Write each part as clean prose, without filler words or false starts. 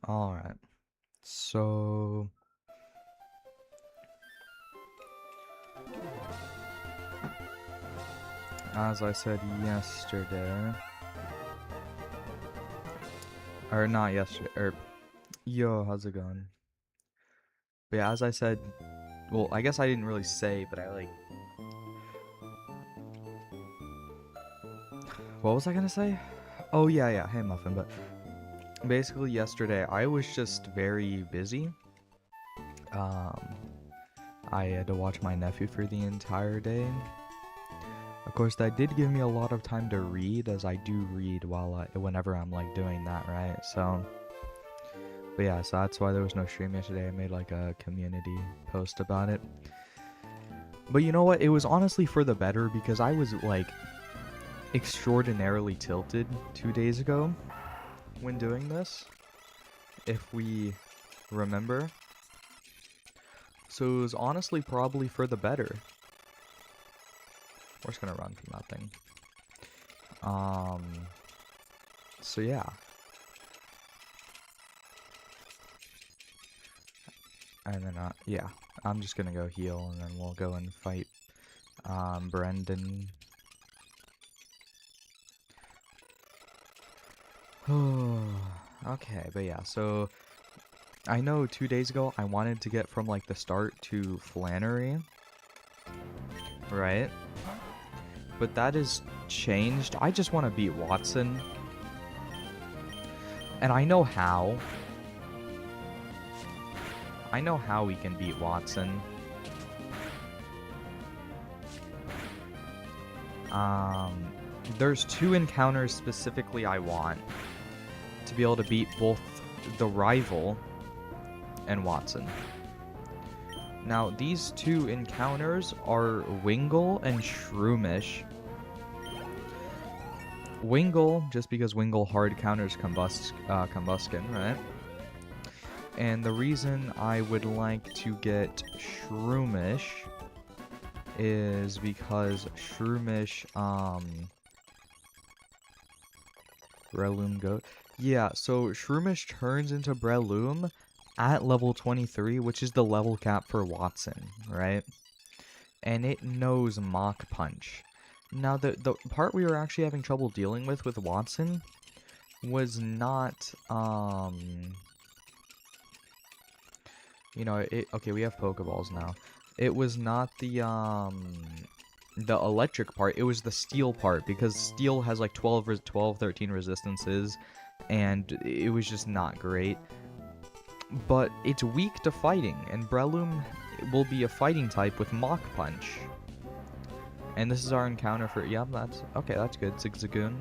Alright. So, as I said yesterday, or not yesterday, yo, how's it going? But yeah, as I said, well, I guess I didn't really say, but what was I gonna say? Oh, yeah, hey Muffin, but basically yesterday, I was just very busy. Um, I had to watch my nephew for the entire day. Of course, that did give me a lot of time to read, as I do read whenever I'm like doing that, right? So, but yeah, so that's why there was no stream yesterday. I made like a community post about it. But you know what? It was honestly for the better because I was like extraordinarily tilted 2 days ago when doing this, if we remember. So it was honestly probably for the better. We're just gonna run from that thing. So yeah. And then, yeah, I'm just gonna go heal, and then we'll go and fight, Brendan. Okay, but yeah, so I know 2 days ago I wanted to get from, like, the start to Flannery, right? But that is changed. I just want to beat Watson. And I know how. I know how we can beat Watson. There's two encounters specifically I want to be able to beat both the rival and Watson. Now, these two encounters are Wingle and Shroomish. Wingle, just because Wingle hard counters Combuskin, right? And the reason I would like to get Shroomish is because Shroomish, Breloom Goat. Yeah, so Shroomish turns into Breloom at level 23, which is the level cap for Watson, right? And it knows Mach Punch. Now, the part we were actually having trouble dealing with Watson was not, you know, okay, we have Pokeballs now. It was not the electric part, it was the steel part, because steel has like 13 resistances, and it was just not great. But it's weak to fighting, and Breloom will be a fighting type with Mach Punch. And this is our encounter for, yeah, that's, okay, that's good. Zigzagoon.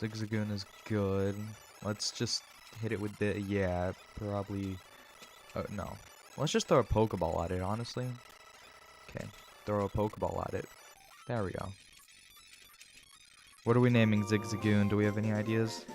Zigzagoon is good. Let's just hit it with the, yeah, probably, no. Let's just throw a Pokeball at it, honestly. Okay, throw a Pokeball at it. There we go. What are we naming Zigzagoon? Do we have any ideas?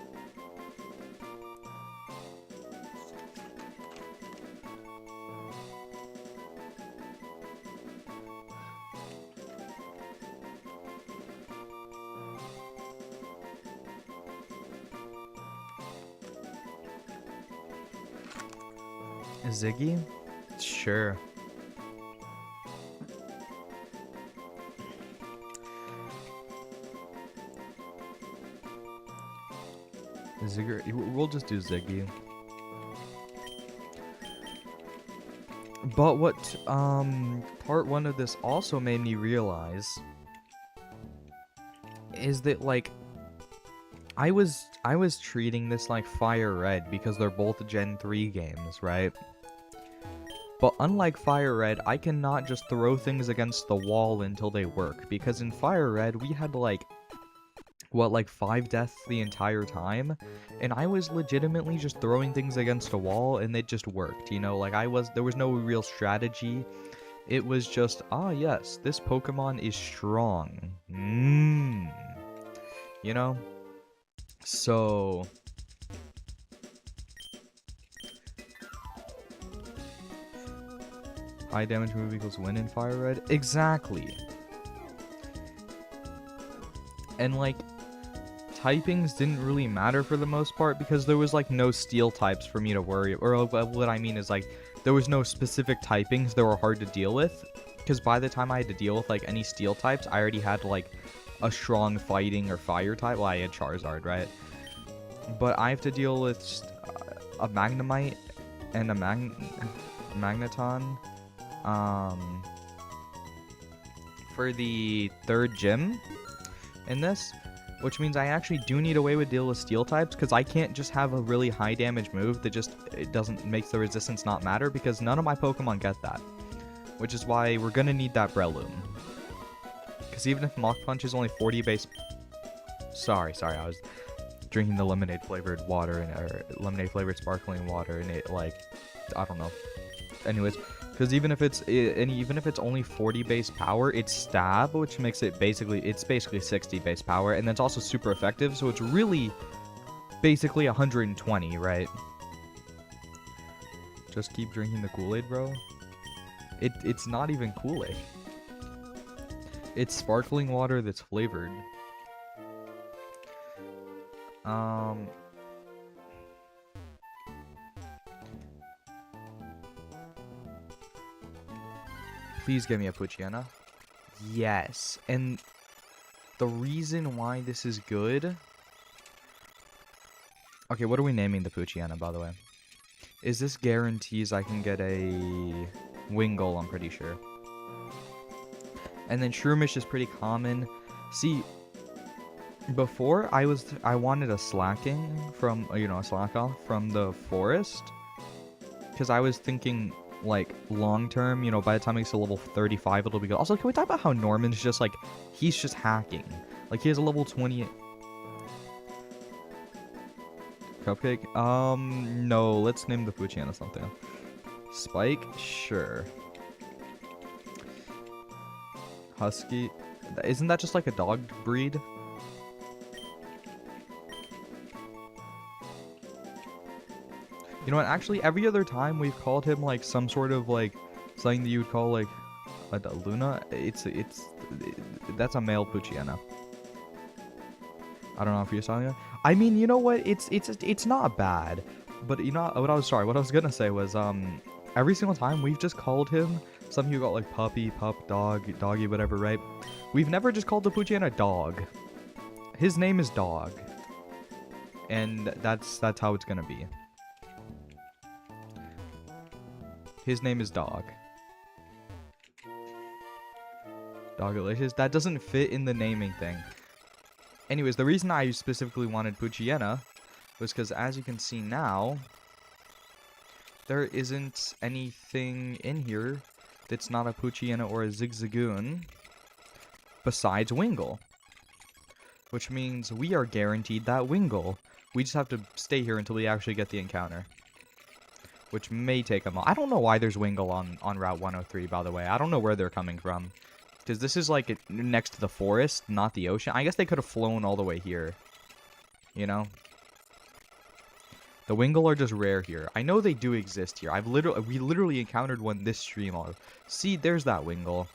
Ziggy? Sure. Zigger, we'll just do Ziggy. But what, part one of this also made me realize is that, like, I was treating this like Fire Red because they're both Gen 3 games, right? But unlike Fire Red, I cannot just throw things against the wall until they work, because in Fire Red, we had, like, what, like 5 deaths the entire time? And I was legitimately just throwing things against a wall, and it just worked, you know? Like, there was no real strategy. It was just, ah, yes, this Pokemon is strong. You know? So... high damage move equals win in Fire Red? Exactly. And, like, typings didn't really matter for the most part because there was like no steel types for me to worry. Or what I mean is like there was no specific typings that were hard to deal with. Because by the time I had to deal with like any steel types, I already had like a strong fighting or fire type. Well, I had Charizard, right? But I have to deal with a Magnemite and a Magneton for the third gym in this, which means I actually do need a way to deal with steel types because I can't just have a really high damage move that just it doesn't make the resistance not matter because none of my Pokemon get that, which is why we're gonna need that Breloom. Because even if Mach Punch is only 40 base, sorry, I was drinking the lemonade flavored water or lemonade flavored sparkling water and it like I don't know. Anyways, because even if it's only 40 base power, it's stab, which makes it basically 60 base power, and that's also super effective. So it's really basically 120, right? Just keep drinking the Kool-Aid, bro. It's not even Kool-Aid. It's sparkling water that's flavored. Please give me a Poochyena. Yes, and the reason why this is good... Okay, what are we naming the Poochyena, by the way? Is this guarantees I can get a Wingull, I'm pretty sure. And then Shroomish is pretty common. See, before I wanted a Slacking from, a Slack Off from the forest. Because I was thinking... like long term, by the time it gets to level 35 it'll be good. Also, can we talk about how Norman's just like he's just hacking? Like he has a level 20 Cupcake. No, let's name the Poochyena something. Spike, sure. Husky, isn't that just like a dog breed? You know what, actually, every other time we've called him, like, some sort of, like, something that you would call, like, a Luna, that's a male Poochyena. I don't know if you're saying it. I mean, you know what, it's not bad, but, what I was gonna say was, every single time we've just called him something you got, like, puppy, pup, dog, doggy, whatever, right? We've never just called the Poochyena dog. His name is Dog. And that's how it's gonna be. His name is Dog. Dogalicious. That doesn't fit in the naming thing. Anyways, the reason I specifically wanted Poochyena was because, as you can see now, there isn't anything in here that's not a Poochyena or a Zigzagoon besides Wingull. Which means we are guaranteed that Wingull. We just have to stay here until we actually get the encounter. Which may take a moment. I don't know why there's Wingull on Route 103, by the way. I don't know where they're coming from. Because this is, like, next to the forest, not the ocean. I guess they could have flown all the way here. You know? The Wingull are just rare here. I know they do exist here. We literally encountered one this stream. See, there's that Wingull.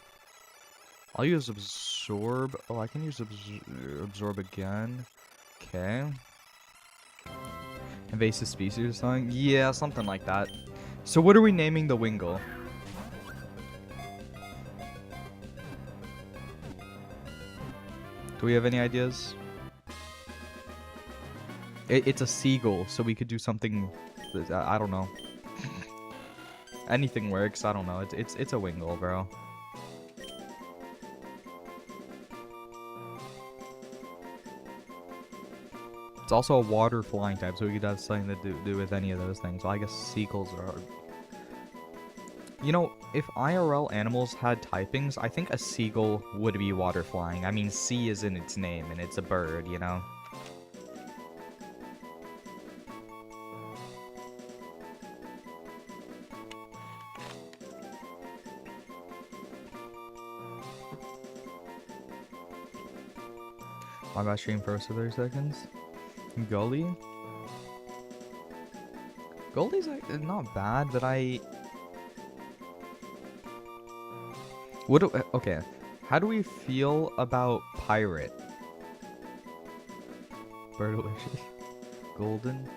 I'll use Absorb. Oh, I can use Absorb again. Okay. Invasive species or something? Yeah, something like that. So what are we naming the Wingull? Do we have any ideas? It's a seagull, so we could do something... I don't know. Anything works, I don't know. It's a Wingull, bro. It's also a water flying type, so we could have something to do with any of those things. Well, I guess seagulls are... You know, if IRL animals had typings, I think a seagull would be water flying. I mean, sea is in its name, and it's a bird, you know? My bad, stream for 30 seconds. Gully? Goldie's not bad, but okay, how do we feel about Pirate? Birdalicious. Golden.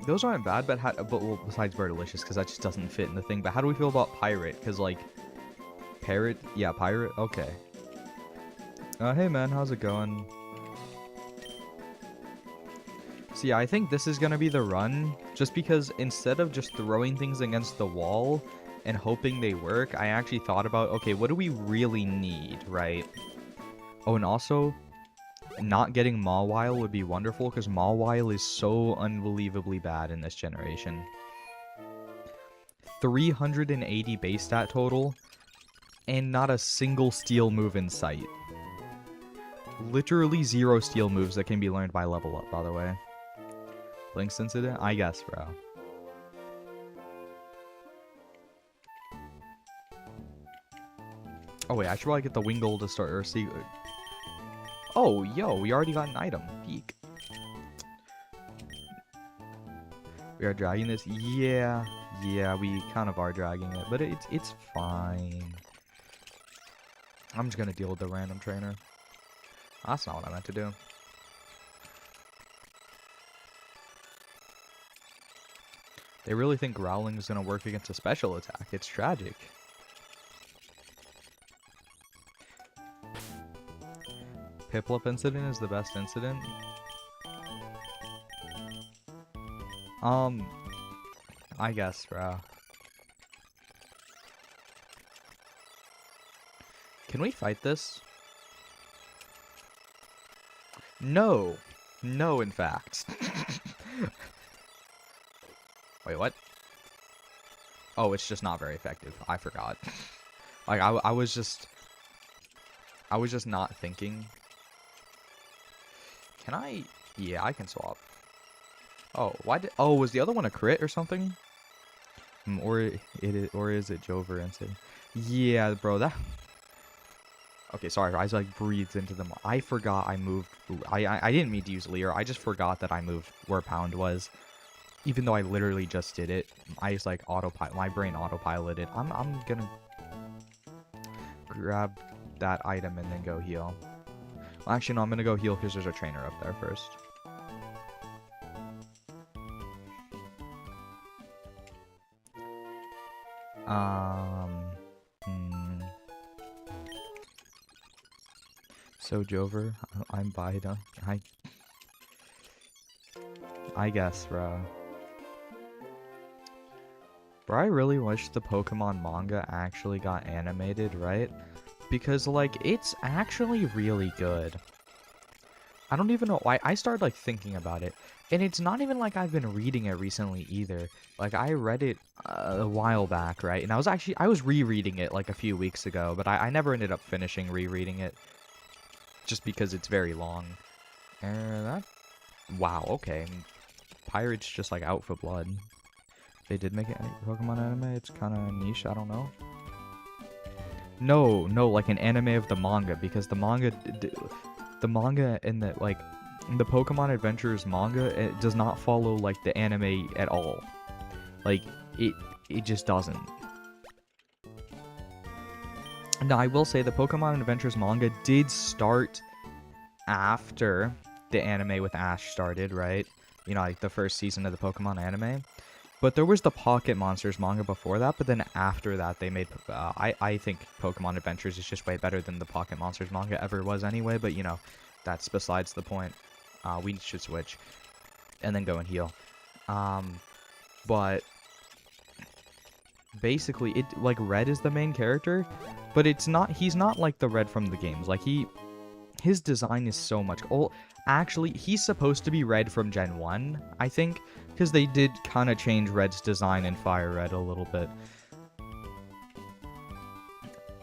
Those aren't bad, but well, besides Birdalicious, because that just doesn't fit in the thing. But how do we feel about Pirate? Because, like, Parrot? Yeah, Pirate? Okay. Hey, man, how's it going? So, yeah, I think this is going to be the run, just because instead of just throwing things against the wall and hoping they work, I actually thought about, okay, what do we really need, right? Oh, and also, not getting Mawile would be wonderful, because Mawile is so unbelievably bad in this generation. 380 base stat total, and not a single steel move in sight. Literally 0 steel moves that can be learned by level up, by the way. Link's Incident? I guess, bro. Oh, wait, I should probably get the Wingull to start, or see... Oh, yo, we already got an item. Peak. We are dragging this? Yeah, we kind of are dragging it, but it's fine. I'm just gonna deal with the random trainer. That's not what I meant to do. They really think Growling is gonna work against a special attack. It's tragic. Piplup incident is the best incident. I guess, bro. Can we fight this? No. No, in fact. Wait, what? Oh, it's just not very effective. I forgot. Like, I was just not thinking. Can I? Yeah, I can swap. Oh, why did? Oh, was the other one a crit or something? Or is it Jover instead? Yeah, bro. That. Okay, sorry. I like breathed into them. I forgot I moved. I didn't mean to use Leer. I just forgot that I moved where Pound was, even though I literally just did it. I just like autopilot. My brain autopiloted. I'm gonna grab that item and then go heal. Well, actually, no. I'm gonna go heal because there's a trainer up there first. So Jover, I'm Bida. I guess, bro. Bro, I really wish the Pokemon manga actually got animated, right? Because, like, it's actually really good. I don't even know why. I started, like, thinking about it. And it's not even like I've been reading it recently either. Like, I read it a while back, right? And I was rereading it, like, a few weeks ago. But I never ended up finishing rereading it. Just because it's very long. Wow, okay. Pirate's just, like, out for blood. They did make it Pokemon anime. It's kind of niche. I don't know. No, like an anime of the manga. Because the manga and the, like... The Pokemon Adventures manga, it does not follow, like, the anime at all. Like, it just doesn't. Now, I will say the Pokemon Adventures manga did start after the anime with Ash started, right? You know, like, the first season of the Pokemon anime. But there was the Pocket Monsters manga before that, but then after that, they made... I think Pokemon Adventures is just way better than the Pocket Monsters manga ever was anyway, but, you know, that's besides the point. We should switch and then go and heal. But basically, it like Red is the main character, but it's not. He's not like the Red from the games. Like his design is so much. Oh, actually, he's supposed to be Red from Gen 1, I think, because they did kind of change Red's design in Fire Red a little bit.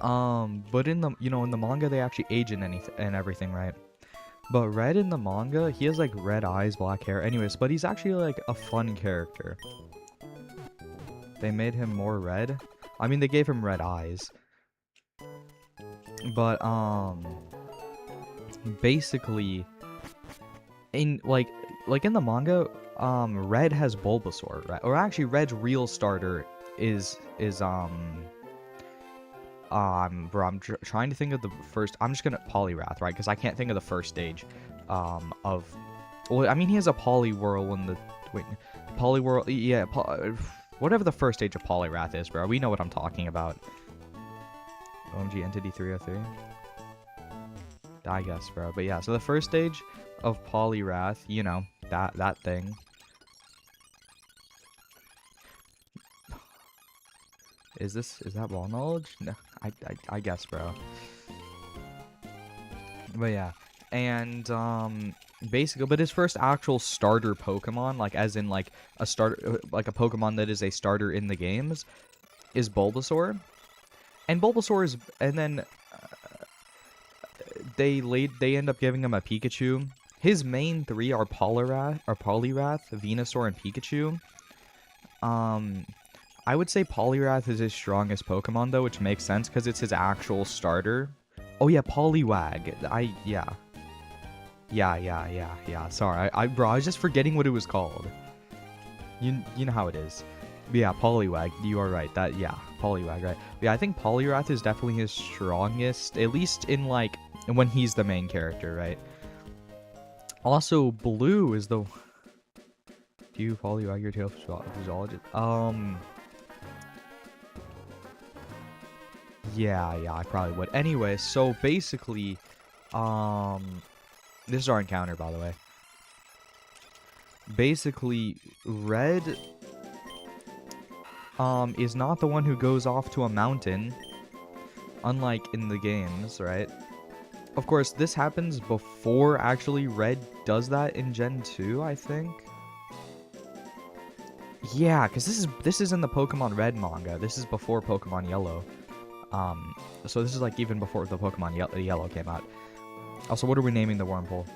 But in the in the manga they actually age and everything, right? But Red in the manga, he has, like, red eyes, black hair. Anyways, but he's actually, like, a fun character. They made him more red. I mean, they gave him red eyes. But, basically, in, like in the manga, Red has Bulbasaur, right? Or actually, Red's real starter is bro, I'm trying to think of the first... I'm just gonna... Poliwrath, right? Because I can't think of the first stage. of, well, I mean, he has a Poliwhirl in the, wait, Poliwhirl, yeah, whatever the first stage of Poliwrath is, bro. We know what I'm talking about. OMG Entity 303. I guess, bro. But yeah, so the first stage of Poliwrath, you know, that thing. Is that wall knowledge? No, I guess, bro. But yeah, and basically, but his first actual starter Pokemon, like as in like a starter, like a Pokemon that is a starter in the games, is Bulbasaur. And Bulbasaur is, and then they end up giving him a Pikachu. His main three are Poliwrath, Venusaur, and Pikachu. I would say Poliwrath is his strongest Pokemon though, which makes sense because it's his actual starter. Oh yeah, Poliwag. Yeah. Sorry, bro, I was just forgetting what it was called. You know how it is. But yeah, Poliwag. You are right. Poliwag, right? But yeah, I think Poliwrath is definitely his strongest, at least in like when he's the main character, right? Also, Blue is the. Do you Poliwag your tail physiologist? Yeah, I probably would. Anyway, so basically, this is our encounter, by the way. Basically, Red, is not the one who goes off to a mountain, unlike in the games, right? Of course, this happens before actually Red does that in Gen 2, I think. Yeah, because this is in the Pokemon Red manga. This is before Pokemon Yellow. So this is like even before the Pokemon Yellow came out. Also, what are we naming the wormhole?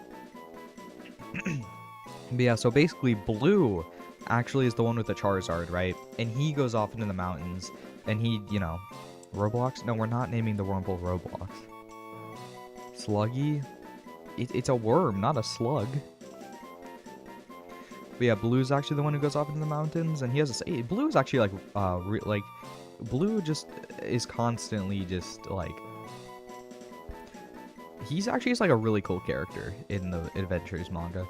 But yeah, so basically Blue actually is the one with the Charizard, right? And he goes off into the mountains, and he, you know, Roblox? No, we're not naming the wormhole Roblox. Sluggy? It's a worm, not a slug. But yeah, Blue's actually the one who goes off into the mountains, and he has a... Blue's actually, like, Blue just is constantly just, like... He's actually just, like, a really cool character in the Adventures manga.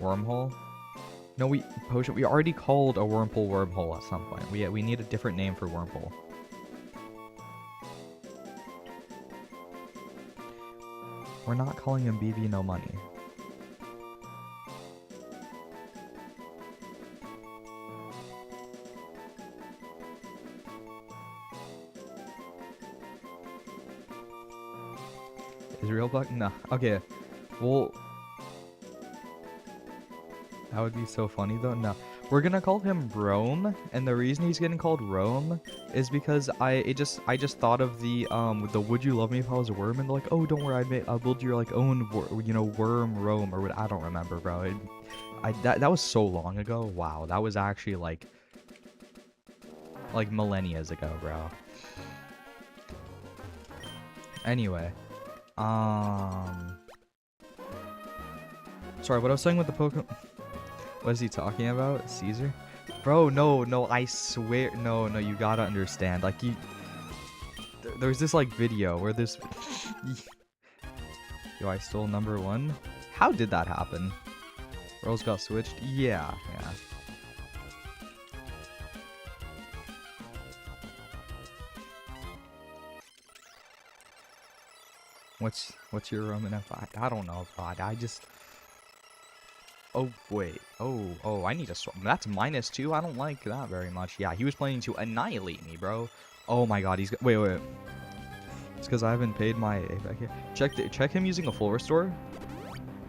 Wormhole? No, we already called a wormhole at some point. We need a different name for wormhole. We're not calling him BB No Money. Is real Buck? No. Okay. Well, that would be so funny though. No. We're gonna call him Rome, and the reason he's getting called Rome is because I just thought of the Would You Love Me If I Was a Worm, and they're like, oh, don't worry, I'll build your like own worm Rome, or what, I don't remember, bro. That was so long ago. Wow, that was actually like millennia ago, bro. Anyway, sorry, what I was saying with the Pokemon. What is he talking about? Caesar? Bro, no, I swear. No, you gotta understand. Like, there's this, like, video where this... Yo, I stole #1? How did that happen? Roles got switched? Yeah. What's your Roman F? I don't know, God. I just... Oh, wait. Oh, I need to swap. That's -2. I don't like that very much. Yeah, he was planning to annihilate me, bro. Oh my god, he's... Wait. It's because I haven't paid my... Check him using a full restore.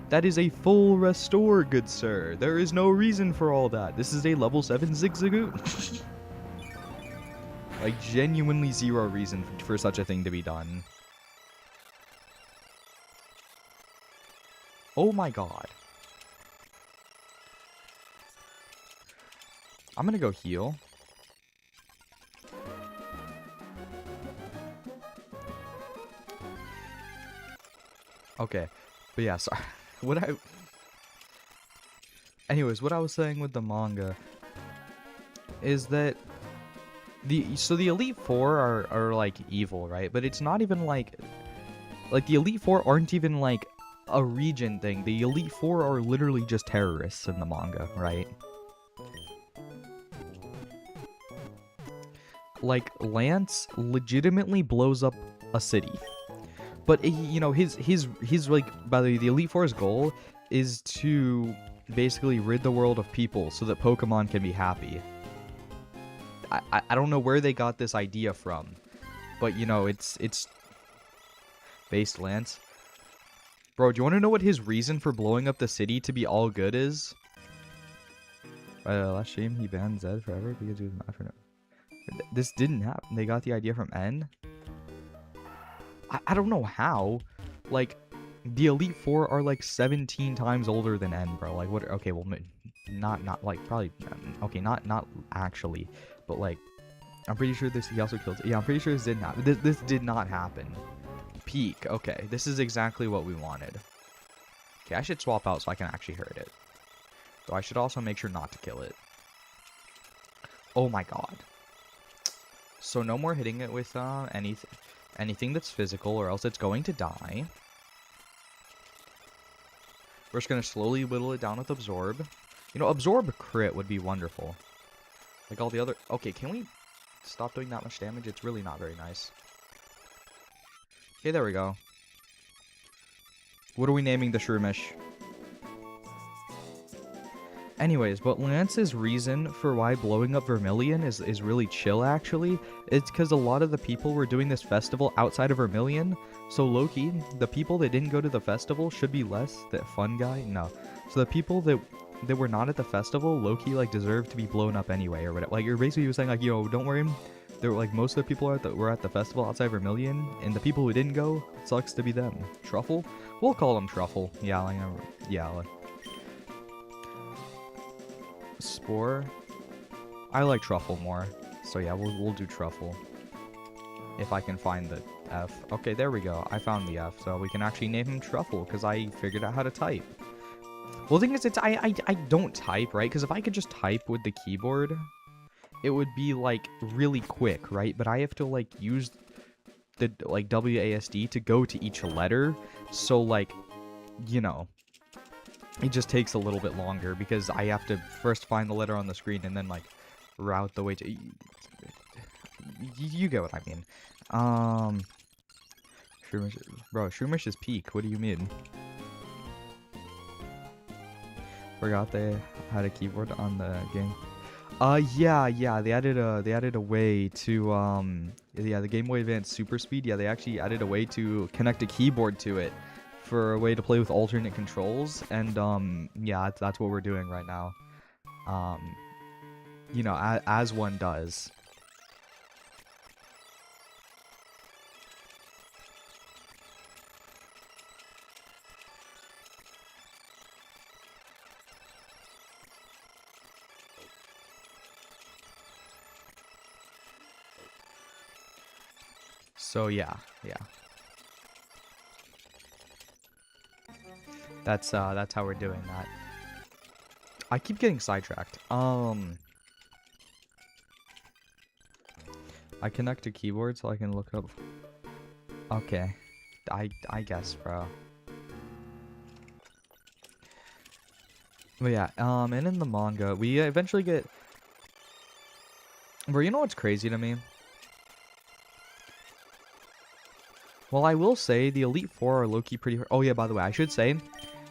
That is a full restore, good sir. There is no reason for all that. This is a level 7 Zigzagoon. Like, genuinely zero reason for such a thing to be done. Oh my god. I'm gonna go heal. Okay, but yeah, sorry. Anyways, what I was saying with the manga is that the Elite Four are like evil, right? But it's not even like Like, the Elite Four aren't even, like, a region thing. The Elite Four are literally just terrorists in the manga, right? Like, Lance legitimately blows up a city. But, you know, his like, by the Elite Four's goal is to basically rid the world of people so that Pokemon can be happy. I don't know where they got this idea from, but, you know, it's based Lance. Bro, do you want to know what his reason for blowing up the city to be all good is? Last shame he banned Zed forever because he was mad for no. This didn't happen. They got the idea from N. I don't know how. Like, the Elite Four are like 17 times older than N, bro. Like, what? Okay, well, not like probably. Okay, not actually, but like, I'm pretty sure this. He also killed. Yeah, I'm pretty sure this didn't happen. This did not happen. Peak. Okay, this is exactly what we wanted. Okay, I should swap out so I can actually hurt it. Though I should also make sure not to kill it. Oh my god. So no more hitting it with anything that's physical, or else it's going to die. We're just gonna slowly whittle it down with Absorb. You know, Absorb crit would be wonderful. Like all the other... Okay, can we stop doing that much damage? It's really not very nice. Okay, there we go. What are we naming the Shroomish? Anyways, but Lance's reason for why blowing up Vermilion is really chill, actually. It's because a lot of the people were doing this festival outside of Vermilion. So Loki, the people that didn't go to the festival should be less. That fun guy? No. So the people that were not at the festival, Loki, like, deserved to be blown up anyway, or whatever. Like, you're basically saying, like, yo, don't worry. There were, like, most of the people were at the festival outside Vermilion, and the people who didn't go, it sucks to be them. Truffle? We'll call him Truffle. Yeah, like, yeah, like... Spore. I like Truffle more, so yeah, we'll do Truffle. If I can find the F. Okay, there we go. I found the F, so we can actually name him Truffle because I figured out how to type. Well, the thing is, I don't type, right? Because if I could just type with the keyboard, it would be like really quick, right? But I have to like use the like WASD to go to each letter, so like, you know. It just takes a little bit longer because I have to first find the letter on the screen and then like route the way to... You get what I mean. Shroomish, bro, Shroomish is peak. What do you mean? Forgot they had a keyboard on the game. Yeah, they added a way to yeah, the Game Boy Advance Super Speed. Yeah, they actually added a way to connect a keyboard to it for a way to play with alternate controls, and yeah, that's what we're doing right now. You know, as one does. So yeah. That's how we're doing that. I keep getting sidetracked. I connect to keyboard so I can look up. Okay. I guess, bro. But yeah, and in the manga, we eventually get... Bro, you know what's crazy to me? Well, I will say the Elite Four are low-key pretty... Oh yeah, by the way, I should say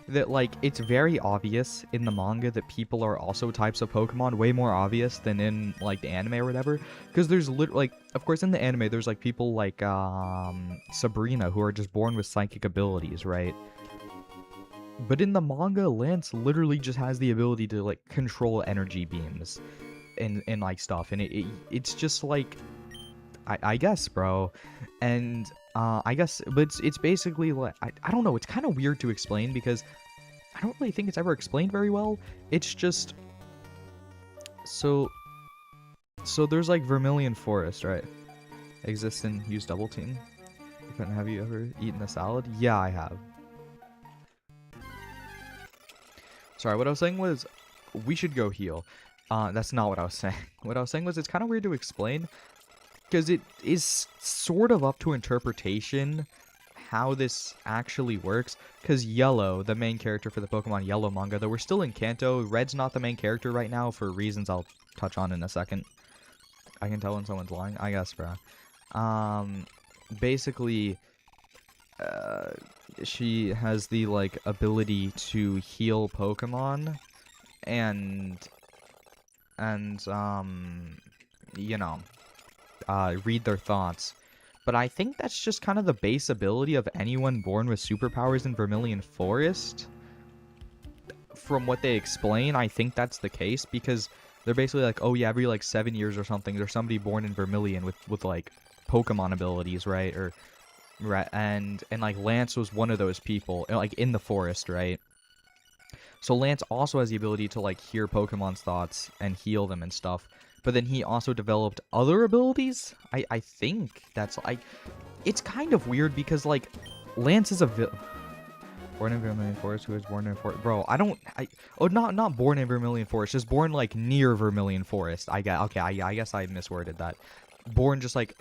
that, like, it's very obvious in the manga that people are also types of Pokemon, way more obvious than in, like, the anime or whatever. Because there's literally, like, of course in the anime, there's, like, people like, Sabrina, who are just born with psychic abilities, right? But in the manga, Lance literally just has the ability to, like, control energy beams and like, stuff. And it's just, like, I guess, bro. And, I guess, but it's basically, like, I don't know, it's kind of weird to explain because I don't really think it's ever explained very well. It's just, so there's, like, Vermilion Forest, right? Exists and use Double Team. Have you ever eaten a salad? Yeah, I have. Sorry, what I was saying was, we should go heal. That's not what I was saying. What I was saying was, it's kind of weird to explain, because it is sort of up to interpretation how this actually works, because Yellow, the main character for the Pokemon Yellow manga, though we're still in Kanto, Red's not the main character right now for reasons I'll touch on in a second. I can tell when someone's lying, I guess, bro. Basically, she has the, like, ability to heal Pokemon, and you know, read their thoughts. But I think that's just kind of the base ability of anyone born with superpowers in Vermilion Forest. From what they explain, I think that's the case, because they're basically like, oh yeah, every like 7 years or something, there's somebody born in Vermilion with like Pokemon abilities, right? Or and like Lance was one of those people, like in the forest, right? So Lance also has the ability to like hear Pokemon's thoughts and heal them and stuff. But then he also developed other abilities. I think that's like, it's kind of weird because like Lance is born in Vermilion Forest, who was born in Forest. Bro, not born in Vermilion Forest, just born like near Vermilion Forest. I guess I misworded that. Born just like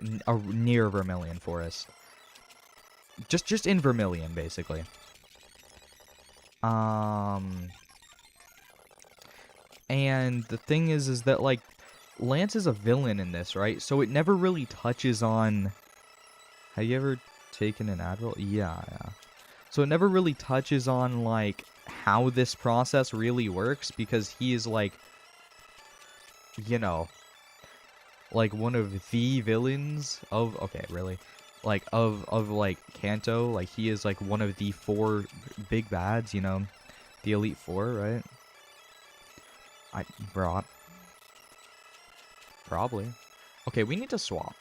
near Vermilion Forest. Just in Vermilion, basically. And the thing is that like Lance is a villain in this, right? So it never really touches on. Have you ever taken an Advil? Yeah. So it never really touches on like how this process really works, because he is like, you know, like one of the villains of, okay, really, like of like Kanto. Like he is like one of the 4 big bads, you know, the Elite Four, right? Probably. Okay, we need to swap.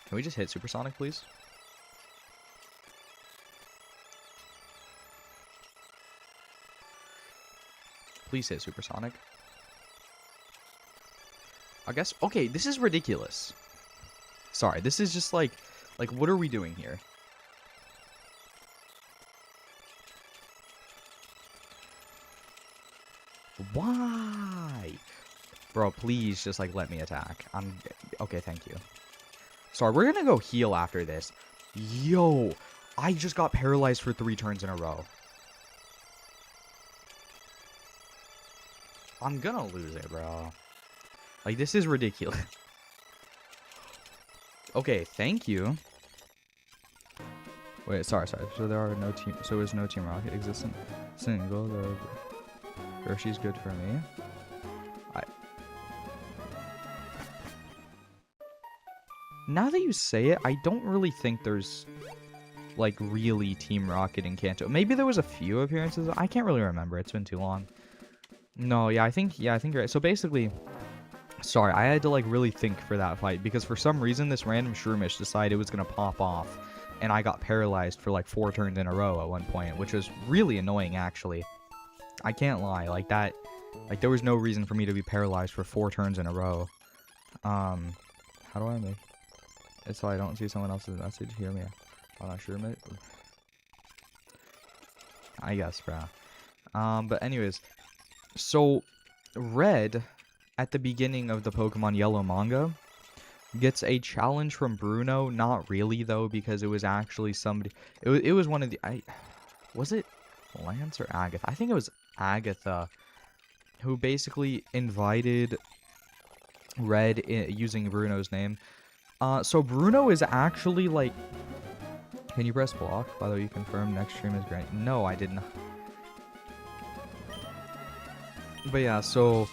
Can we just hit Supersonic, please? Please hit Supersonic. I guess, okay, this is ridiculous. Sorry, this is just like, what are we doing here? Why? Bro, please just, like, let me attack. Okay, thank you. Sorry, we're gonna go heal after this. Yo, I just got paralyzed for 3 turns in a row. I'm gonna lose it, bro. Like, this is ridiculous. Okay, thank you. Wait, sorry. So there is no Team Rocket existent. Single, Hershey's good for me. Now that you say it, I don't really think there's, like, really Team Rocket in Kanto. Maybe there was a few appearances. I can't really remember. It's been too long. No, I think you're right. So basically, sorry, I had to, like, really think for that fight, because for some reason this random Shroomish decided it was gonna pop off, and I got paralyzed for, like, 4 turns in a row at one point, which was really annoying, actually. I can't lie, like, that, like, there was no reason for me to be paralyzed for 4 turns in a row. How do I make it so I don't see someone else's message? Hear me. I'm not sure, mate. I guess, bro. But anyways, so Red, at the beginning of the Pokemon Yellow manga, gets a challenge from Bruno. Not really, though, because it was actually somebody. It was one of the. Was it Lance or Agatha? I think it was Agatha, who basically invited Red using Bruno's name. So Bruno is actually like. Can you press block? By the way, you confirm next stream is great. No, I didn't. But yeah, so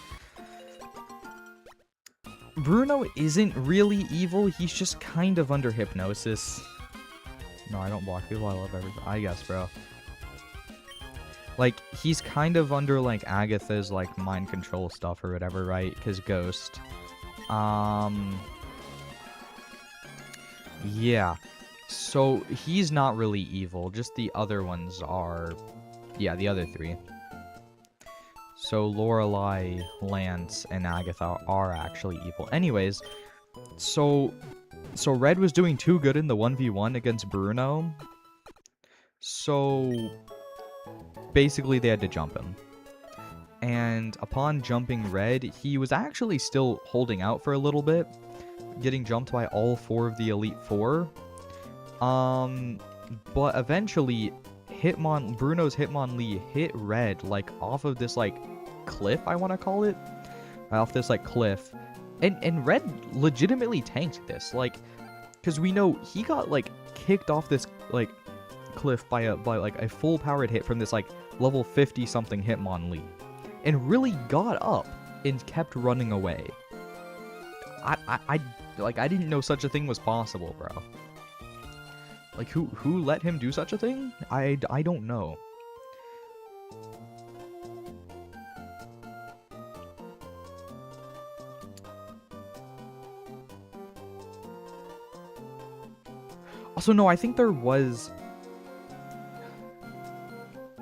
Bruno isn't really evil. He's just kind of under hypnosis. No, I don't block people. I love everything. I guess, bro. Like, he's kind of under, like, Agatha's, like, mind control stuff or whatever, right? Because Ghost. Yeah. So, he's not really evil. Just the other ones are. Yeah, the other 3. So, Lorelei, Lance, and Agatha are actually evil. Anyways, so Red was doing too good in the 1v1 against Bruno. So, basically, they had to jump him. And upon jumping red, he was actually still holding out for a little bit, getting jumped by all 4 of the Elite Four. But eventually, Bruno's Hitmonlee hit red, like, off of this, like, cliff, I want to call it. Off this, like, cliff. And red legitimately tanked this, like, because we know he got, like, kicked off this, like, cliff by like a full powered hit from this, like, level 50 something Hitmonlee, and really got up and kept running away. I didn't know such a thing was possible, bro. Like, who let him do such a thing? I don't know. Also, no, I think there was...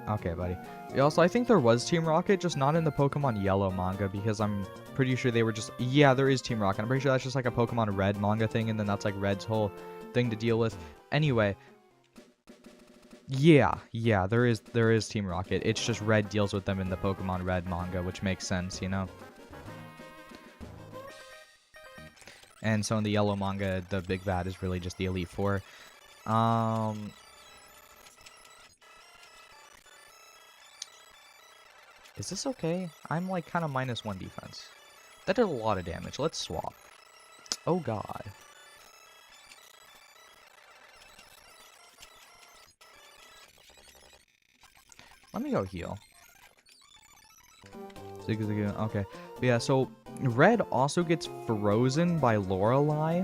Okay, buddy. Also, I think there was Team Rocket, just not in the Pokemon Yellow manga, because I'm pretty sure they were just... Yeah, there is Team Rocket. I'm pretty sure that's just like a Pokemon Red manga thing, and then that's like Red's whole thing to deal with. Anyway. Yeah, there is Team Rocket. It's just Red deals with them in the Pokemon Red manga, which makes sense, you know? And so in the Yellow manga, the big bad is really just the Elite Four. Is this okay? I'm like kind of -1 defense. That did a lot of damage. Let's swap. Oh god. Let me go heal. Okay. But yeah, so Red also gets frozen by Lorelei.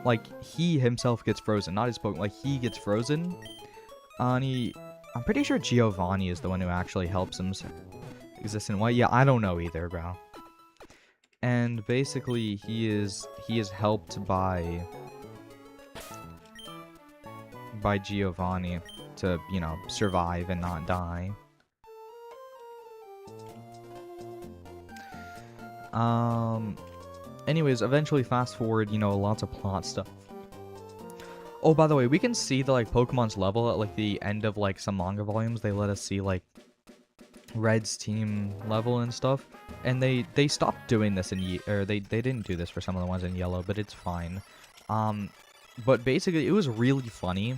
Like, he himself gets frozen, not his Pokemon. Like, he gets frozen. I'm pretty sure Giovanni is the one who actually helps him exist in what? Yeah, I don't know either, bro. And basically, he is helped by Giovanni to, you know, survive and not die. Anyways, eventually, fast forward, you know, lots of plot stuff. Oh, by the way, we can see the, like, Pokemon's level at, like, the end of, like, some manga volumes. They let us see, like, Red's team level and stuff. And they stopped doing this they didn't do this for some of the ones in Yellow, but it's fine. But basically, it was really funny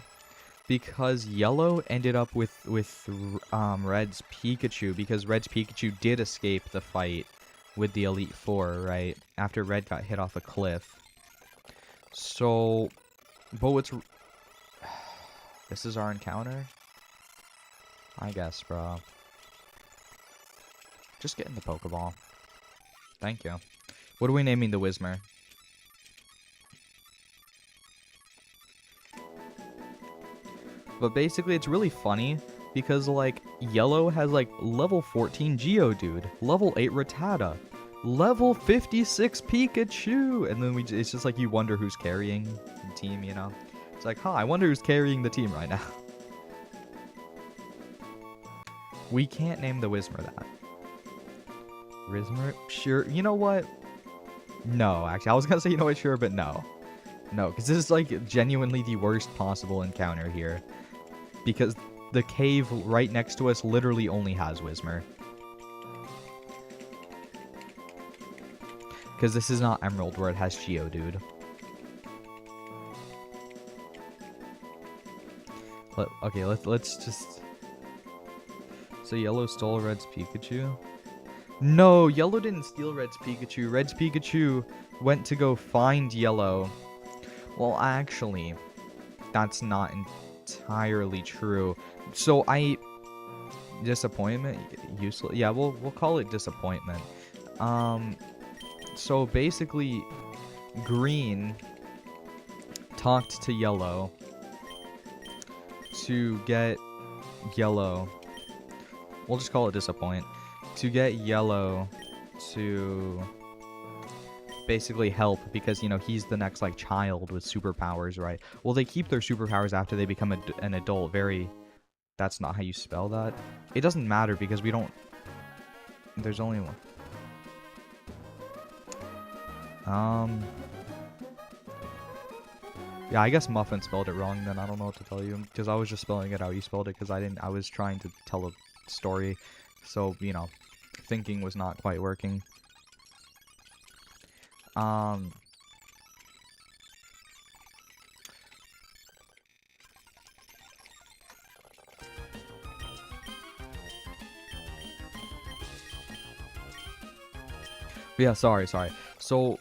because Yellow ended up with Red's Pikachu, because Red's Pikachu did escape the fight with the Elite Four, right? After Red got hit off a cliff. So, but what's... This is our encounter? I guess, bro. Just get in the Pokeball. Thank you. What are we naming the Whismur? But basically, it's really funny because, like, Yellow has, like, level 14 Geodude, level 8 Rattata, level 56 Pikachu, and then it's just like you wonder who's carrying the team, you know? It's like, I wonder who's carrying the team right now. We can't name the Whismur that. Whismur? Sure. You know what? No, actually, I was gonna say, you know what, sure, but no. No, because this is, like, genuinely the worst possible encounter here. Because the cave right next to us literally only has Whismur. Because this is not Emerald where it has Geodude. Okay, let's just... So Yellow stole Red's Pikachu? No, Yellow didn't steal Red's Pikachu. Red's Pikachu went to go find Yellow. Well, actually, that's not entirely true. So disappointment? Useless? Yeah, we'll call it disappointment. So basically, Green talked to Yellow to get Yellow... We'll just call it disappoint. To get Yellow to basically help, because, you know, he's the next, like, child with superpowers, right? Well, they keep their superpowers after they become an adult. That's not how you spell that. It doesn't matter because we don't... There's only one. Yeah, I guess Muffin spelled it wrong then. I don't know what to tell you, because I was just spelling it how you spelled it, because I was trying to tell a story. So, you know, thinking was not quite working. Yeah, sorry. So,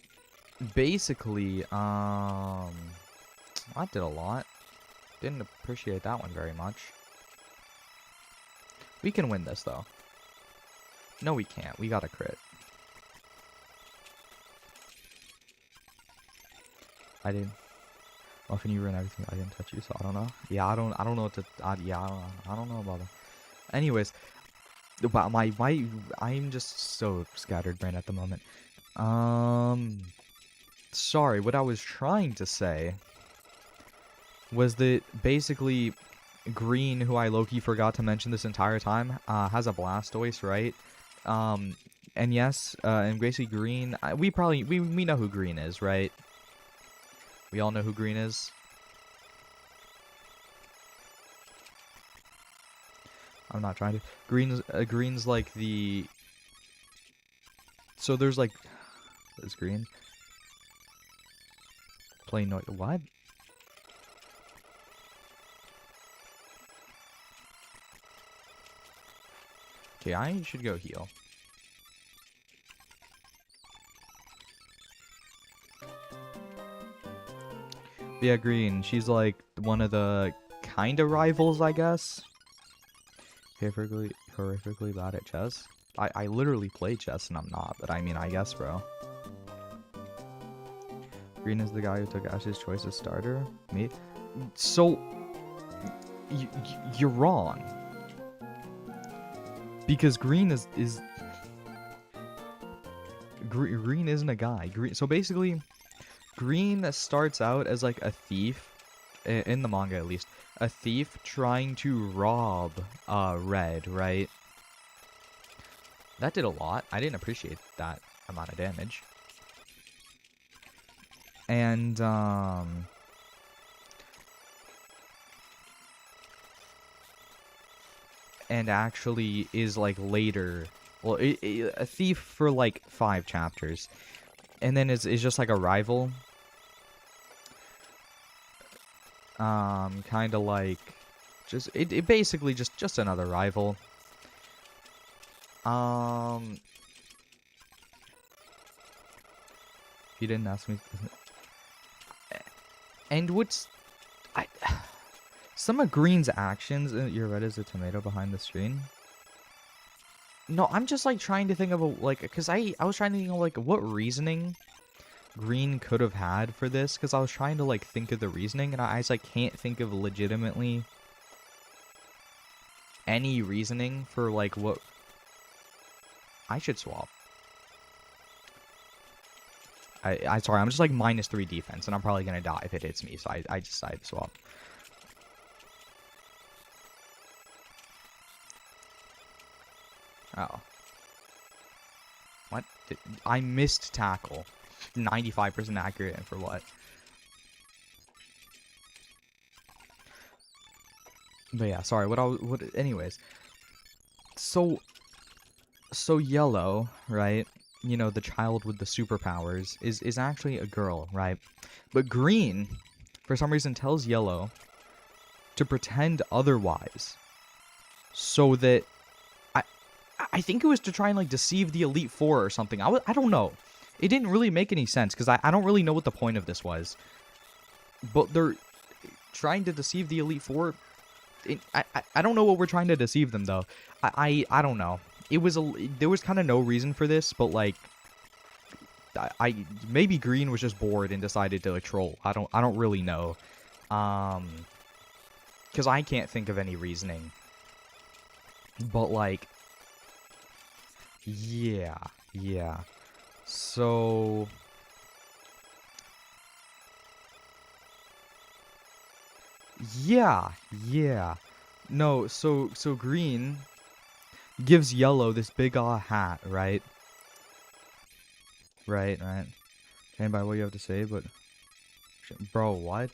basically, I did a lot. Didn't appreciate that one very much. We can win this, though. No, we can't. We got a crit. I didn't. Well, can you ruin everything? I didn't touch you, so I don't know. Yeah, I don't know what to. Yeah, I don't know about them. Anyways, wow, I'm just so scattered brain at the moment. Sorry. What I was trying to say was that basically Green, who I low-key forgot to mention this entire time, has a Blastoise, right? And yes, and basically Green, we know who Green is, right? We all know who Green is. I'm not trying to. Green's like the. So there's like, is Green playing noise? What? Okay, I should go heal. Yeah, Green. She's like one of the kind of rivals, I guess. Horrifically bad at chess. I literally play chess and I'm not, but I mean, I guess, bro. Green is the guy who took Ash's choice as starter. Me? So, you're wrong. Because Green is Green isn't a guy. So basically, Green starts out as like a thief, in the manga at least, a thief trying to rob Red, right? That did a lot. I didn't appreciate that amount of damage. And actually is like later, well, a thief for like 5 chapters, and then is just like a rival. Kind of like, just it basically just another rival. He didn't ask me. And what's some of Green's actions? Your red is a tomato behind the screen. No, I'm just like trying to think of a because I was trying to think of like what reasoning Green could have had for this, because I was trying to like think of the reasoning, and I just like can't think of legitimately any reasoning for like what I should swap. I sorry, I'm just like -3 defense, and I'm probably gonna die if it hits me, so I decided to swap. Oh. What? I missed tackle. 95% accurate, and for what? But yeah, sorry, anyways. So Yellow, right? You know, the child with the superpowers is actually a girl, right? But Green, for some reason, tells Yellow to pretend otherwise, so that I think it was to try and like deceive the Elite Four or something. I don't know. It didn't really make any sense, because I don't really know what the point of this was. But they're trying to deceive the Elite Four. I don't know what we're trying to deceive them, though. I don't know. There was kind of no reason for this, but like maybe Green was just bored and decided to like troll. I don't really know. Because I can't think of any reasoning. But like, yeah. So yeah. No, so Green gives Yellow this big hat, right? Right. Stand by what you have to say, but bro, what?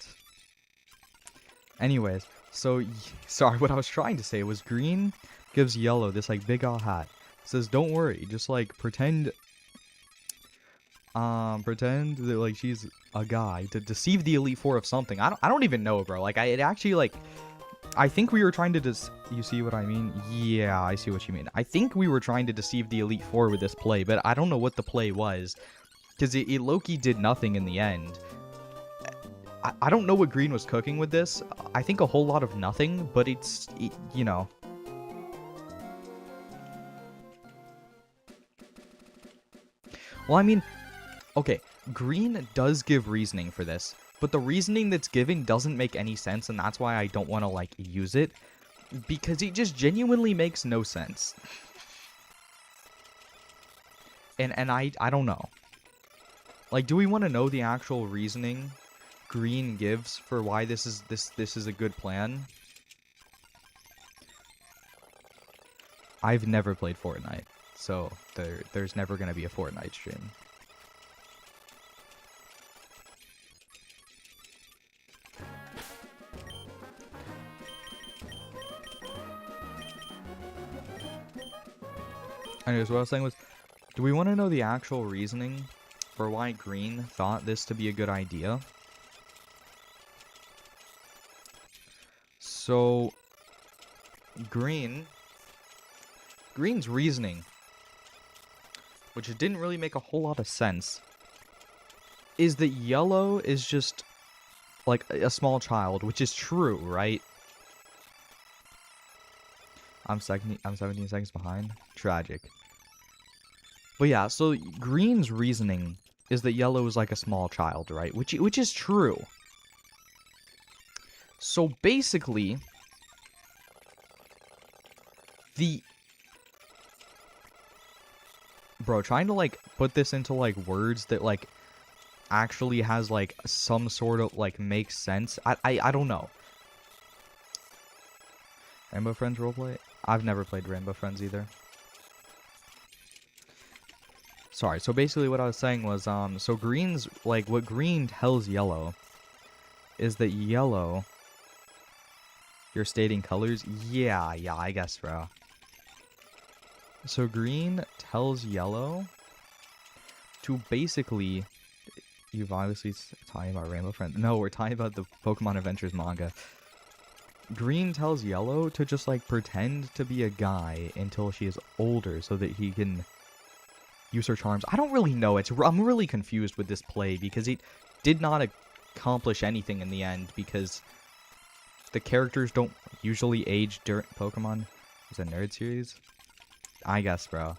Anyways, so sorry, what I was trying to say was Green gives Yellow this like big hat, says, don't worry, just like pretend that like she's a guy to deceive the Elite Four of something. I don't even know, bro. Like it actually like I think we were trying to you see what I mean? Yeah, I see what you mean. I think we were trying to deceive the Elite Four with this play, but I don't know what the play was. Because Loki did nothing in the end. I don't know what Green was cooking with this. I think a whole lot of nothing, but you know. Well, I mean, okay, Green does give reasoning for this, but the reasoning that's given doesn't make any sense, and that's why I don't want to, like, use it, because it just genuinely makes no sense. And I don't know. Like, do we want to know the actual reasoning Green gives for why this is a good plan? I've never played Fortnite, so there's never gonna be a Fortnite stream. Anyways, what I was saying was, do we want to know the actual reasoning for why Green thought this to be a good idea? So, Green's reasoning, which it didn't really make a whole lot of sense, is that Yellow is just like a small child, which is true, right? I'm 17 seconds behind. Tragic. But yeah, so Green's reasoning is that Yellow is like a small child, right? Which is true. So basically, bro, trying to like put this into like words that like actually has like some sort of like makes sense. I don't know. Rainbow Friends roleplay? I've never played Rainbow Friends either. Sorry, so basically what I was saying was, so Green's, like, what Green tells Yellow is that Yellow, you're stating colors? Yeah, I guess, bro. So Green tells Yellow to basically, you've obviously talking about Rainbow Friends. No, we're talking about the Pokemon Adventures manga. Green tells Yellow to just, like, pretend to be a guy until she is older so that he can use her charms. I don't really know. I'm really confused with this play because it did not accomplish anything in the end because the characters don't usually age during Pokemon. Is it a nerd series? I guess, bro.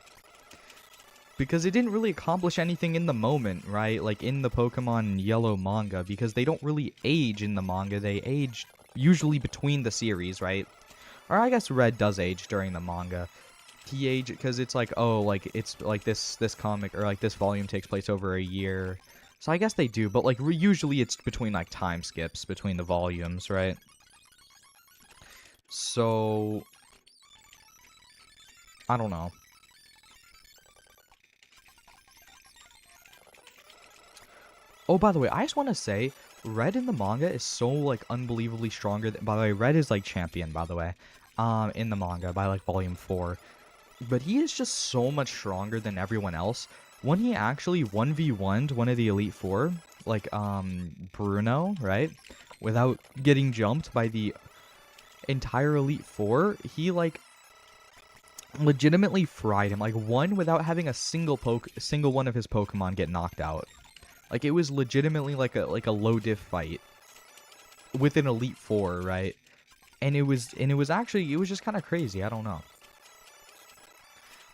Because it didn't really accomplish anything in the moment, right? Like in the Pokemon Yellow manga, because they don't really age in the manga. They age usually between the series, right? Or I guess Red does age during the manga. He age because it's like, oh, like it's like this comic or like this volume takes place over a year, so I guess they do, but like usually it's between like time skips between the volumes, right? So I don't know. Oh, by the way, I just want to say Red in the manga is so like unbelievably stronger by the way, Red is like champion, by the way, in the manga by like volume 4. But he is just so much stronger than everyone else. When he actually 1v1'd one of the Elite Four, like, Bruno, right? Without getting jumped by the entire Elite Four, he, like, legitimately fried him. Like, won without having a single one of his Pokemon get knocked out. Like, it was legitimately like a low diff fight with an Elite Four, right? And it was just kind of crazy. I don't know.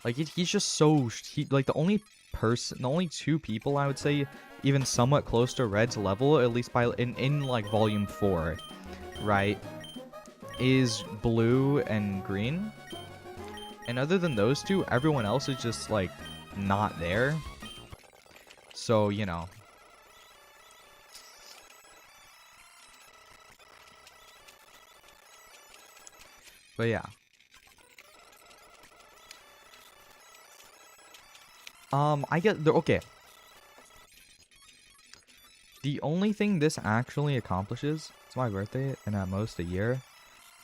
Like, he's just so... like, the only two people, I would say, even somewhat close to Red's level, at least by in like, Volume 4, right, is Blue and Green. And other than those two, everyone else is just, like, not there. So, you know. But, yeah. I get okay. The only thing this actually accomplishes, it's my birthday and at most a year.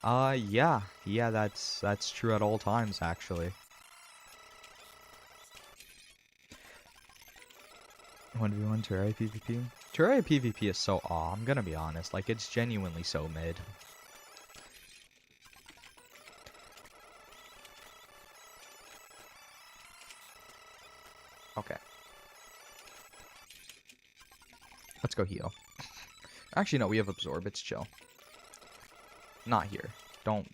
Yeah, that's true at all times actually. 1v1 Terraria PvP. Terraria PvP is so aw, I'm gonna be honest. Like, it's genuinely so mid. Okay. Let's go heal. Actually, no, we have Absorb. It's chill. Not here. Not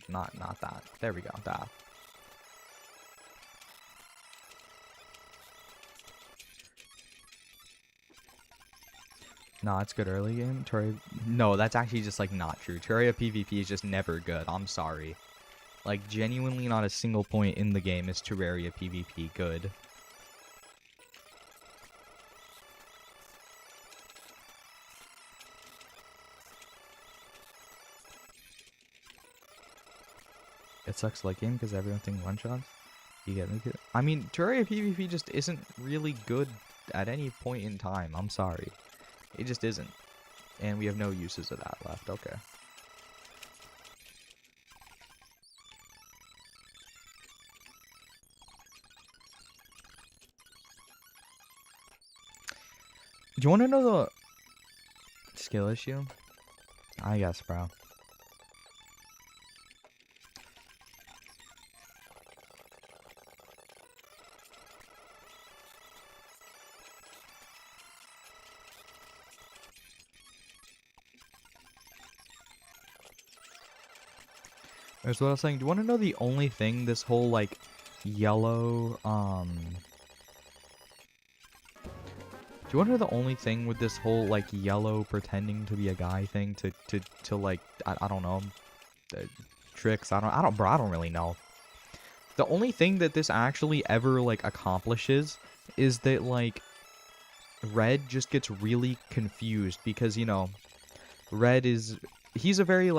that. There we go. That. Nah, it's good early game. Terraria... No, that's actually just, like, not true. Terraria PvP is just never good. I'm sorry. Like, genuinely not a single point in the game is Terraria PvP good. It sucks late game because everyone thinks one-shots. You get me? I mean, Terraria PvP just isn't really good at any point in time. I'm sorry. It just isn't. And we have no uses of that left. Okay. Do you want to know the skill issue? I guess, bro. That's what I was saying. Do you want to know the only thing this whole, like, yellow, Do you want to know the only thing with this whole, like, yellow pretending to be a guy thing to like, I don't know, tricks? I don't really know. The only thing that this actually ever, like, accomplishes is that, like, Red just gets really confused because, you know, Red is, he's very,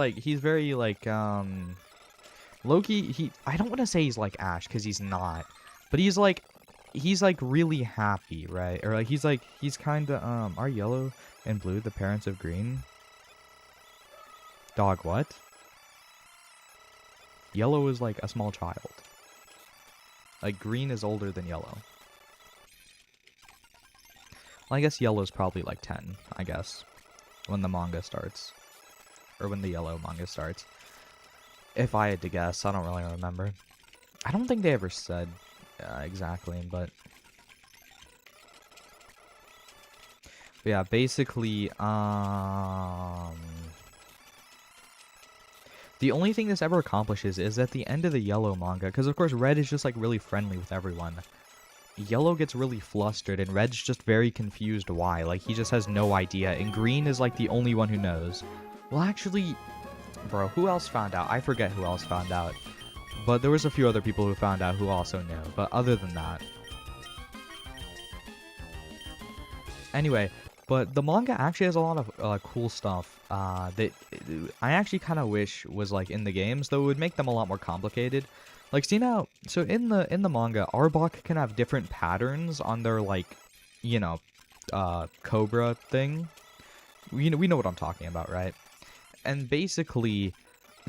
Loki, I don't want to say he's like Ash, because he's not. But he's like really happy, right? Or like, he's kind of, are yellow and blue the parents of green? Dog, what? Yellow is like a small child. Like, green is older than yellow. Well, I guess yellow's probably like 10, I guess. When the manga starts. Or when the yellow manga starts. If I had to guess, I don't really remember. I don't think they ever said exactly, but yeah, basically, the only thing this ever accomplishes is at the end of the yellow manga, because of course Red is just like really friendly with everyone. Yellow gets really flustered, and Red's just very confused why. Like, he just has no idea, and Green is like the only one who knows. Well, actually, bro, who else found out? I forget who else found out. But there was a few other people who found out who also knew. But other than that. Anyway, but the manga actually has a lot of cool stuff that I actually kind of wish was like in the games, though it would make them a lot more complicated. Like, see now, so in the manga, Arbok can have different patterns on their, like, you know, Cobra thing. We know what I'm talking about, right? And basically,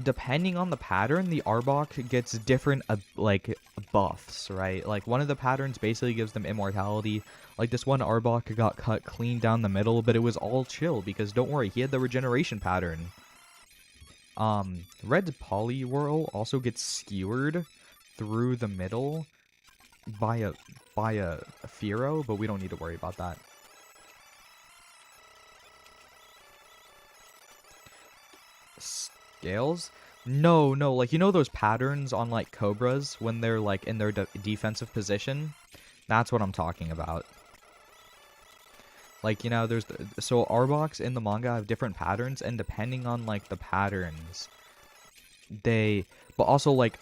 depending on the pattern, the Arbok gets different, like, buffs, right? Like, one of the patterns basically gives them immortality. Like, this one Arbok got cut clean down the middle, but it was all chill, because don't worry, he had the regeneration pattern. Red Poliwhirl also gets skewered through the middle by a Fearow, but we don't need to worry about that. Scales? No, like, you know those patterns on, like, Cobras when they're, like, in their defensive position? That's what I'm talking about. Like, you know, there's so Arboks in the manga have different patterns, and depending on, like, the patterns, but also, like,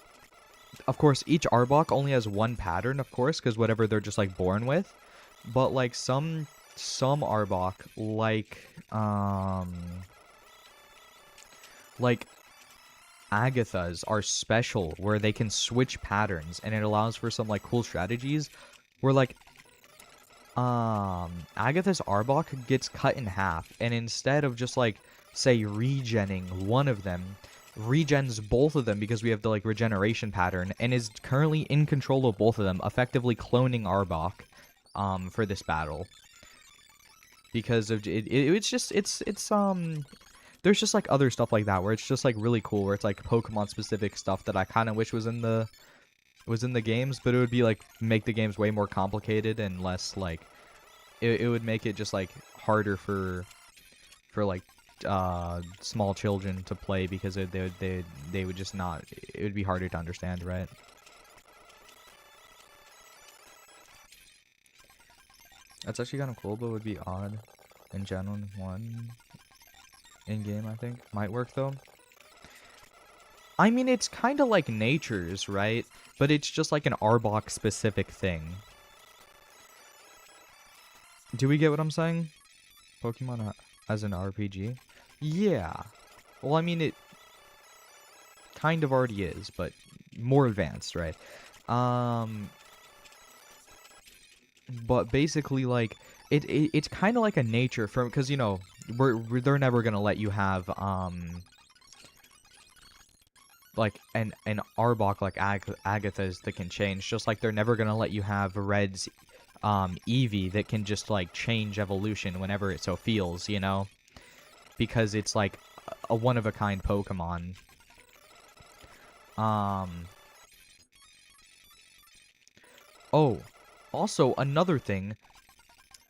of course, each Arbok only has one pattern, of course, because whatever they're just, like, born with. But, like, some Arbok, like Agatha's are special, where they can switch patterns, and it allows for some, like, cool strategies, where, like, Agatha's Arbok gets cut in half, and instead of just, like, say, regenning one of them, regens both of them because we have the, like, regeneration pattern, and is currently in control of both of them, effectively cloning Arbok, for this battle. because of it's just there's just like other stuff like that where it's just like really cool, where it's like Pokemon specific stuff that I kind of wish was in the games, but it would be like make the games way more complicated and less like it would make it just like harder for like small children to play, because they would just not, it would be harder to understand, right? That's actually kind of cool, but would be odd in Gen 1 in-game, I think. Might work, though. I mean, it's kind of like Nature's, right? But it's just like an Arbok-specific thing. Do we get what I'm saying? Pokemon as an RPG? Yeah. Well, I mean, it kind of already is, but more advanced, right? But basically, like, it's kind of like a nature from, because, you know, they're never gonna let you have like an Arbok like Agatha's that can change, just like they're never gonna let you have Red's Eevee that can just like change evolution whenever it so feels, you know, because it's like a one-of-a-kind Pokemon. Oh, also another thing,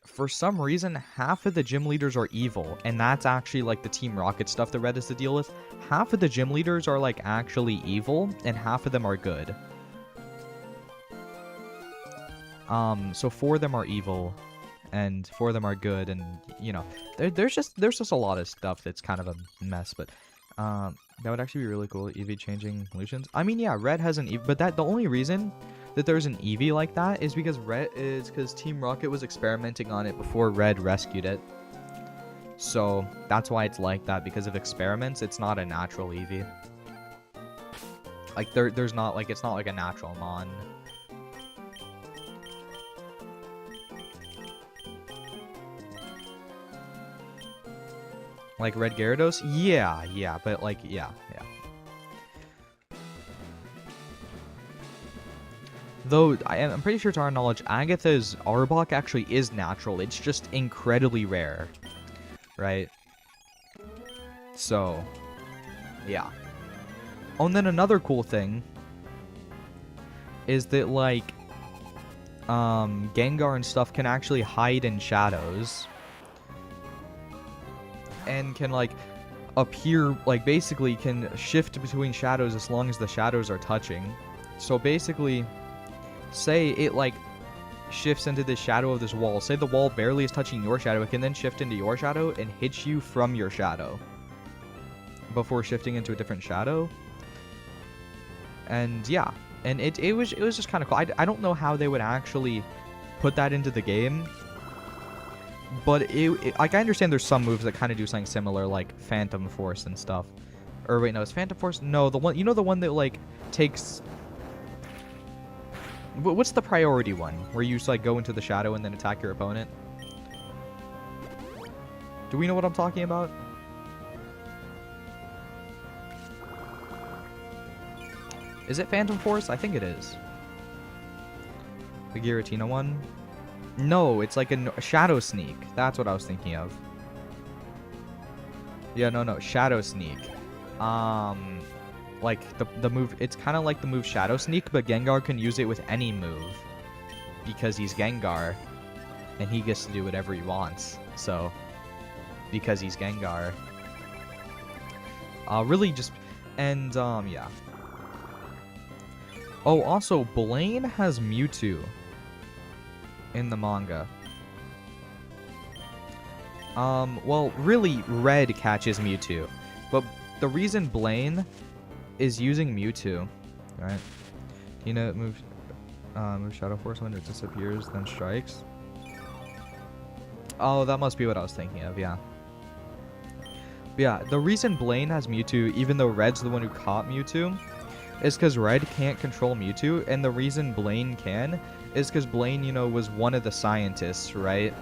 for some reason half of the gym leaders are evil, and that's actually like the Team Rocket stuff that Red has to deal with. Half of the gym leaders are like actually evil, and half of them are good. So 4 of them are evil, and 4 of them are good, and you know, there's just a lot of stuff that's kind of a mess. But that would actually be really cool, Eevee changing evolutions. I mean, yeah, Red has an Eevee, but the only reason that there's an Eevee like that is because Team Rocket was experimenting on it before Red rescued it. So that's why it's like that, because of experiments. It's not a natural Eevee. Like there's not like, it's not like a natural mon. Like Red Gyarados? Yeah, but like, yeah. Though, I'm pretty sure to our knowledge, Agatha's Arbok actually is natural. It's just incredibly rare. Right? So, yeah. Oh, and then another cool thing is that, like, Gengar and stuff can actually hide in shadows. And can, like, appear, like, basically can shift between shadows as long as the shadows are touching. So basically, say it, like, shifts into the shadow of this wall. Say the wall barely is touching your shadow. It can then shift into your shadow and hit you from your shadow before shifting into a different shadow. And, yeah. And it was just kind of cool. I don't know how they would actually put that into the game. But, like, I understand there's some moves that kind of do something similar, like Phantom Force and stuff. Or, wait, no, it's Phantom Force? No, the one, you know, the one that, like, takes... What's the priority one? Where you just, like, go into the shadow and then attack your opponent? Do we know what I'm talking about? Is it Phantom Force? I think it is. The Giratina one? No, it's like a Shadow Sneak. That's what I was thinking of. Yeah, no, Shadow Sneak. Like, the move, it's kind of like the move Shadow Sneak, but Gengar can use it with any move. Because he's Gengar. And he gets to do whatever he wants. So, because he's Gengar. Really just, and, yeah. Oh, also, Blaine has Mewtwo in the manga. Well, really, Red catches Mewtwo. But the reason Blaine is using Mewtwo, right? You know, move Shadow Force when it disappears, then strikes. Oh, that must be what I was thinking of, yeah. But yeah, the reason Blaine has Mewtwo, even though Red's the one who caught Mewtwo, is because Red can't control Mewtwo, and the reason Blaine can is because Blaine, you know, was one of the scientists, right?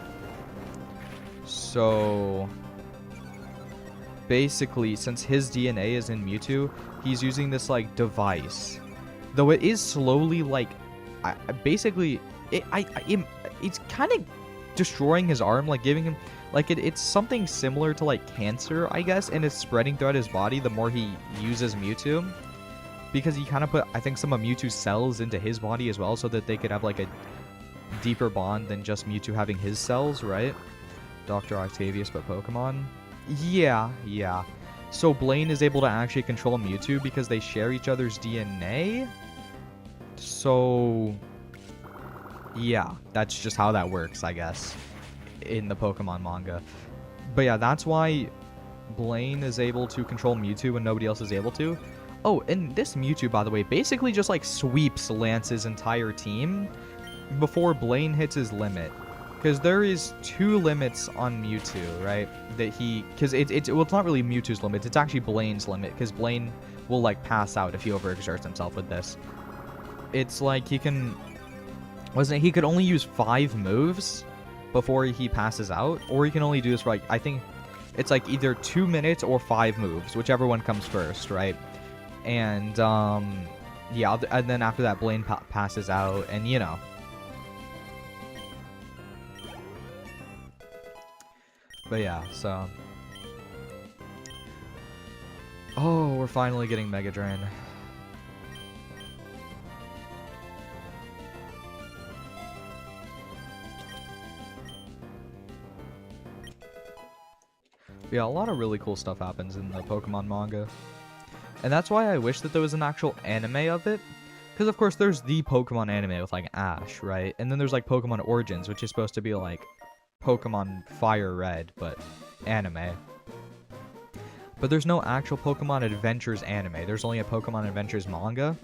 So basically, since his DNA is in Mewtwo, he's using this, like, device. Though it is slowly, like, basically, it's kind of destroying his arm, like, giving him, Like, it's something similar to, like, cancer, I guess, and it's spreading throughout his body the more he uses Mewtwo. Because he kind of put, I think, some of Mewtwo's cells into his body as well, so that they could have, like, a deeper bond than just Mewtwo having his cells, right? Dr. Octavius, but Pokemon. Yeah. So Blaine is able to actually control Mewtwo because they share each other's DNA? So... yeah, that's just how that works, I guess, in the Pokemon manga. But yeah, that's why Blaine is able to control Mewtwo when nobody else is able to. Oh, and this Mewtwo, by the way, basically just, like, sweeps Lance's entire team before Blaine hits his limit. Because there is 2 limits on Mewtwo, right? That he... because well, it's not really Mewtwo's limit. It's actually Blaine's limit. Because Blaine will, like, pass out if he overexerts himself with this. It's like he can... wasn't it? He could only use 5 moves before he passes out. Or he can only do this for, like... I think it's, like, either 2 minutes or 5 moves. Whichever one comes first, right? And, yeah. And then after that, Blaine passes out. And, you know... but yeah, so... oh, we're finally getting Mega Drain. Yeah, a lot of really cool stuff happens in the Pokemon manga. And that's why I wish that there was an actual anime of it. Because, of course, there's the Pokemon anime with, like, Ash, right? And then there's, like, Pokemon Origins, which is supposed to be, like... Pokemon Fire Red, but anime. But there's no actual Pokemon Adventures anime. There's only a Pokemon Adventures manga.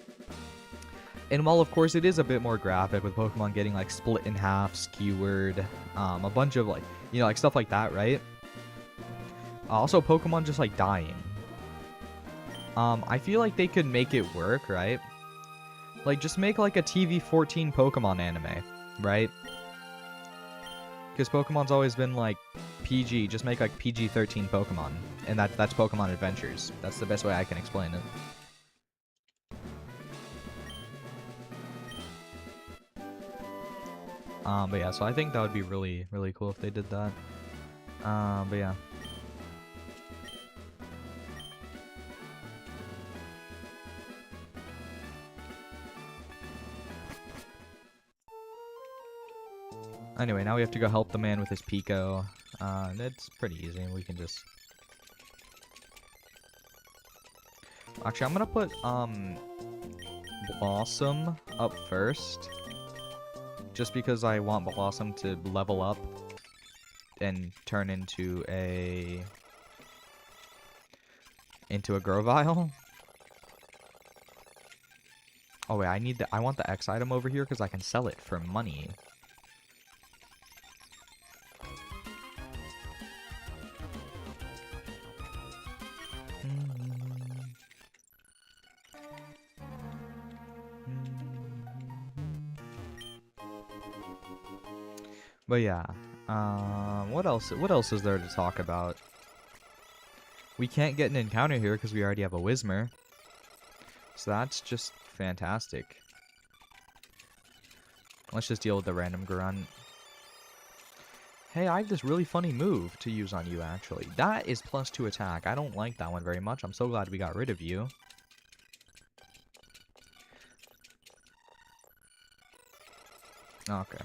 And while, of course, it is a bit more graphic with Pokemon getting, like, split in half, skewered, a bunch of, like, you know, like, stuff like that, right? Also, Pokemon just, like, dying. I feel like they could make it work, right? Like, just make, like, a TV-14 Pokemon anime, right? Because Pokemon's always been, like, PG. Just make, like, PG-13 Pokemon. And that's Pokemon Adventures. That's the best way I can explain it. But yeah, so I think that would be really, really cool if they did that. But yeah. Anyway, now we have to go help the man with his Pico. It's pretty easy. We can just... actually, I'm gonna put, Blossom up first. Just because I want Blossom to level up and turn into a Grovyle. Oh wait, I want the X item over here because I can sell it for money. But yeah, what else is there to talk about? We can't get an encounter here because we already have a Whismur. So that's just fantastic. Let's just deal with the random grunt. Hey, I have this really funny move to use on you, actually. That is +2 attack. I don't like that one very much. I'm so glad we got rid of you. Okay.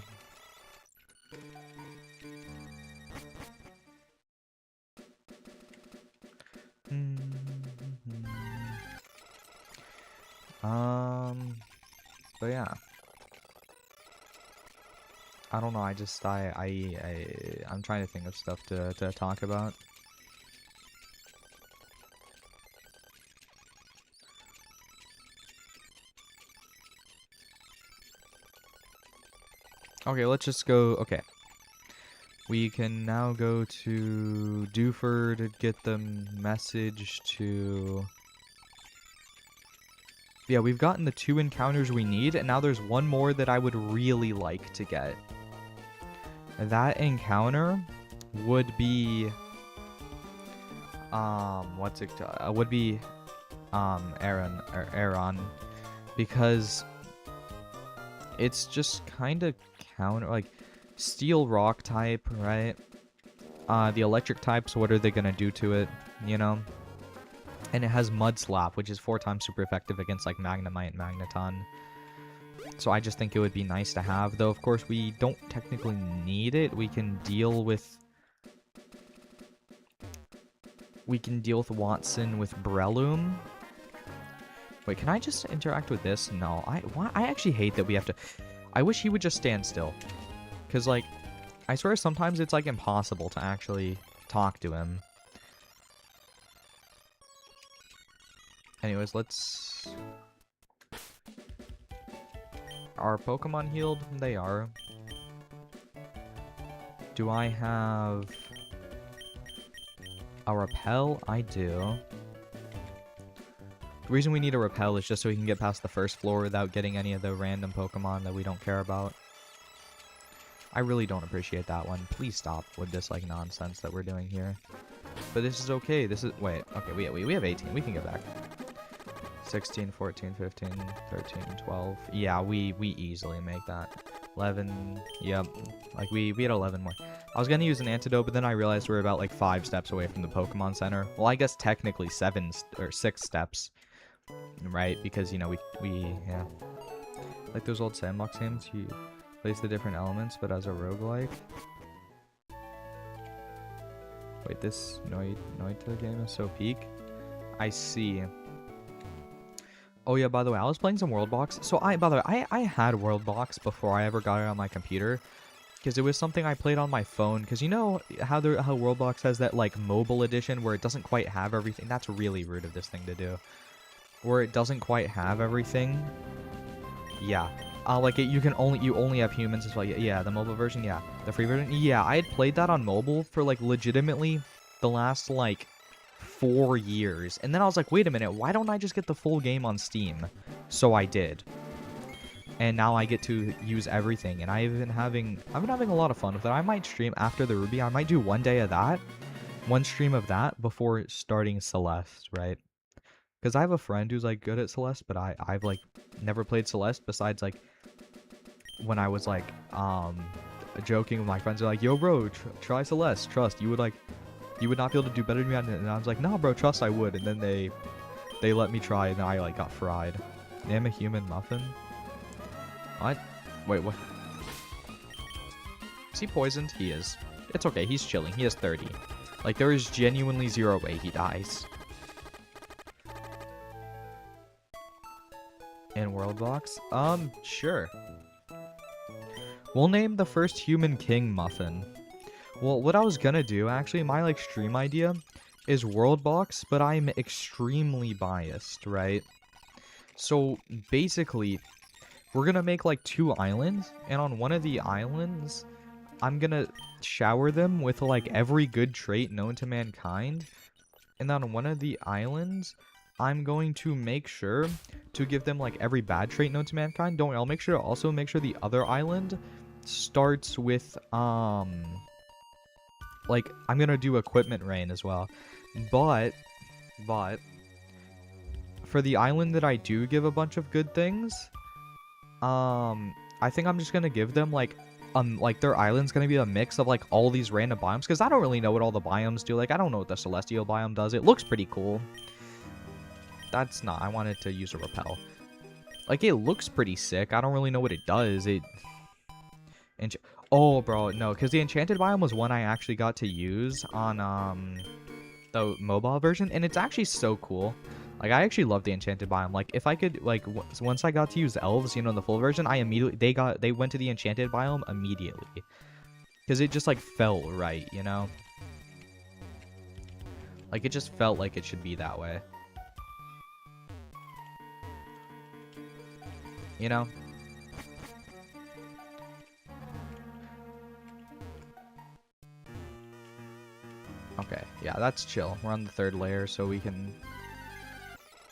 But yeah. I don't know, I'm trying to think of stuff to talk about. Okay, let's just go, okay. We can now go to Dewford to get the message to... yeah, we've gotten the 2 encounters we need, and now there's one more that I would really like to get. That encounter would be... Aron. Because it's just kind of counter... like, Steel Rock type, right? The electric types, what are they going to do to it, you know? And it has Mud Slap, which is 4 times super effective against, like, Magnemite and Magneton. So I just think it would be nice to have, though, of course, we don't technically need it. We can deal with Watson with Breloom. Wait, can I just interact with this? No, I actually hate that we have to... I wish he would just stand still. Because, like, I swear sometimes it's, like, impossible to actually talk to him. Anyways, let's... Are Pokemon healed? They are. Do I have a Repel? I do. The reason we need a Repel is just so we can get past the first floor without getting any of the random Pokemon that we don't care about. I really don't appreciate that one. Please stop with this, like, nonsense that we're doing here. But this is okay. This is... Wait. Okay, we have 18. We can get back. 16, 14, 15, 13, 12. Yeah, we easily make that. 11. Yep. Like, we had 11 more. I was going to use an antidote, but then I realized we're about, like, 5 steps away from the Pokemon Center. Well, I guess technically 7 or 6 steps. Right? Because, you know, yeah. Like those old sandbox games, you place the different elements, but as a roguelike. Wait, this Noita game is so peak? I see. Oh yeah, by the way, I was playing some World Box. So by the way, I had World Box before I ever got it on my computer. Because it was something I played on my phone. Because you know how World Box has that, like, mobile edition where it doesn't quite have everything? That's really rude of this thing to do. Where it doesn't quite have everything. Yeah. Like, you only have humans as well. Yeah, the mobile version, yeah. The free version, yeah. I had played that on mobile for, like, legitimately the last, like, 4 years. And then I was like, wait a minute, why don't I just get the full game on Steam? So I did. And now I get to use everything. And I've been having a lot of fun with it. I might stream after the Ruby. I might do one day of that. One stream of that before starting Celeste, right? Because I have a friend who's, like, good at Celeste, but I've, like, never played Celeste besides, like, when I was, like, joking with my friends. They're like, yo, bro, try Celeste. Trust. You would not be able to do better than me. And I was like, no, bro, trust I would. And then they let me try, and I, like, got fried. Name a human muffin? What? Wait, what? Is he poisoned? He is. It's okay. He's chilling. He has 30. Like, there is genuinely 0 way he dies. In World Box? Sure. We'll name the first human king Muffin. Well, what I was gonna do, actually, my, like, stream idea is World Box, but I'm extremely biased, right? So, basically, we're gonna make, like, 2 islands, and on one of the islands, I'm gonna shower them with, like, every good trait known to mankind, and on one of the islands, I'm going to make sure to give them, like, every bad trait known to mankind. Don't worry, I'll make sure to also make sure the other island starts with, like, I'm gonna do equipment rain as well. But, for the island that I do give a bunch of good things, I think I'm just gonna give them, like, their island's gonna be a mix of, like, all these random biomes, because I don't really know what all the biomes do. Like, I don't know what the Celestial biome does. It looks pretty cool. That's not... I wanted to use a Repel. Like, it looks pretty sick. I don't really know what it does. Oh, bro, no. Because the Enchanted biome was one I actually got to use on, the mobile version. And it's actually so cool. Like, I actually love the Enchanted biome. Like, if I could, like, once I got to use Elves, you know, in the full version, they went to the Enchanted biome immediately. Because it just, like, felt right, you know? Like, it just felt like it should be that way. You know? Okay, yeah, that's chill. We're on the 3rd layer, so we can...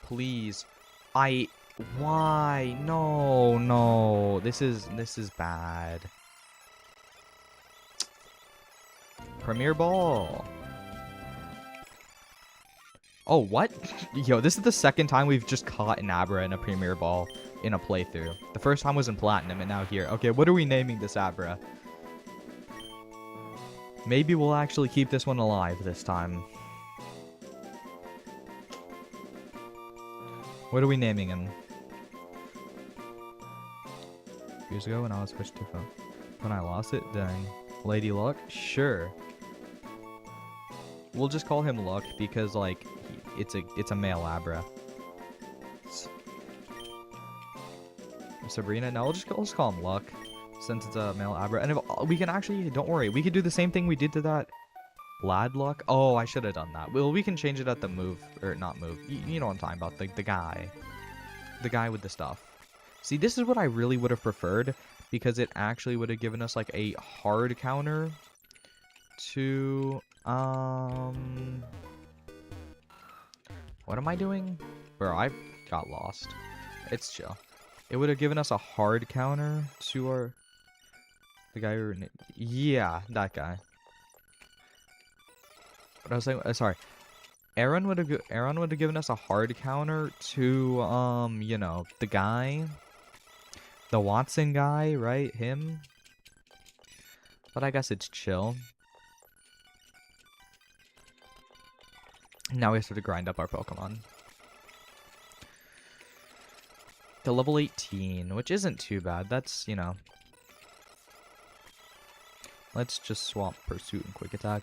Please. Why? No. This is bad. Premier Ball. Oh, what? Yo, this is the 2nd time we've just caught an Abra in a Premier Ball in a playthrough. The first time was in Platinum, and now here. Okay, what are we naming this Abra? Maybe we'll actually keep this one alive this time. What are we naming him? Years ago when I was switched to phone. When I lost it, dang. Lady Luck? Sure. We'll just call him Luck because, like, it's a male Abra. Sabrina? No, let's call him Luck since it's a male Abra. And if, we can actually, don't worry, we could do the same thing we did to that lad Luck. Oh, I should have done that. Well, we can change it at the move, or not move. You know what I'm talking about, the guy. The guy with the stuff. See, this is what I really would have preferred because it actually would have given us like a hard counter to what am I doing? Bro, I got lost. It's chill. It would have given us a hard counter to the guy who... Yeah, that guy. What I was saying... sorry. Aaron would have given us a hard counter to, you know, the guy. The Watson guy, right? Him. But I guess it's chill. Now we have to grind up our Pokemon. To level 18, which isn't too bad. That's, you know. Let's just swap Pursuit and Quick Attack.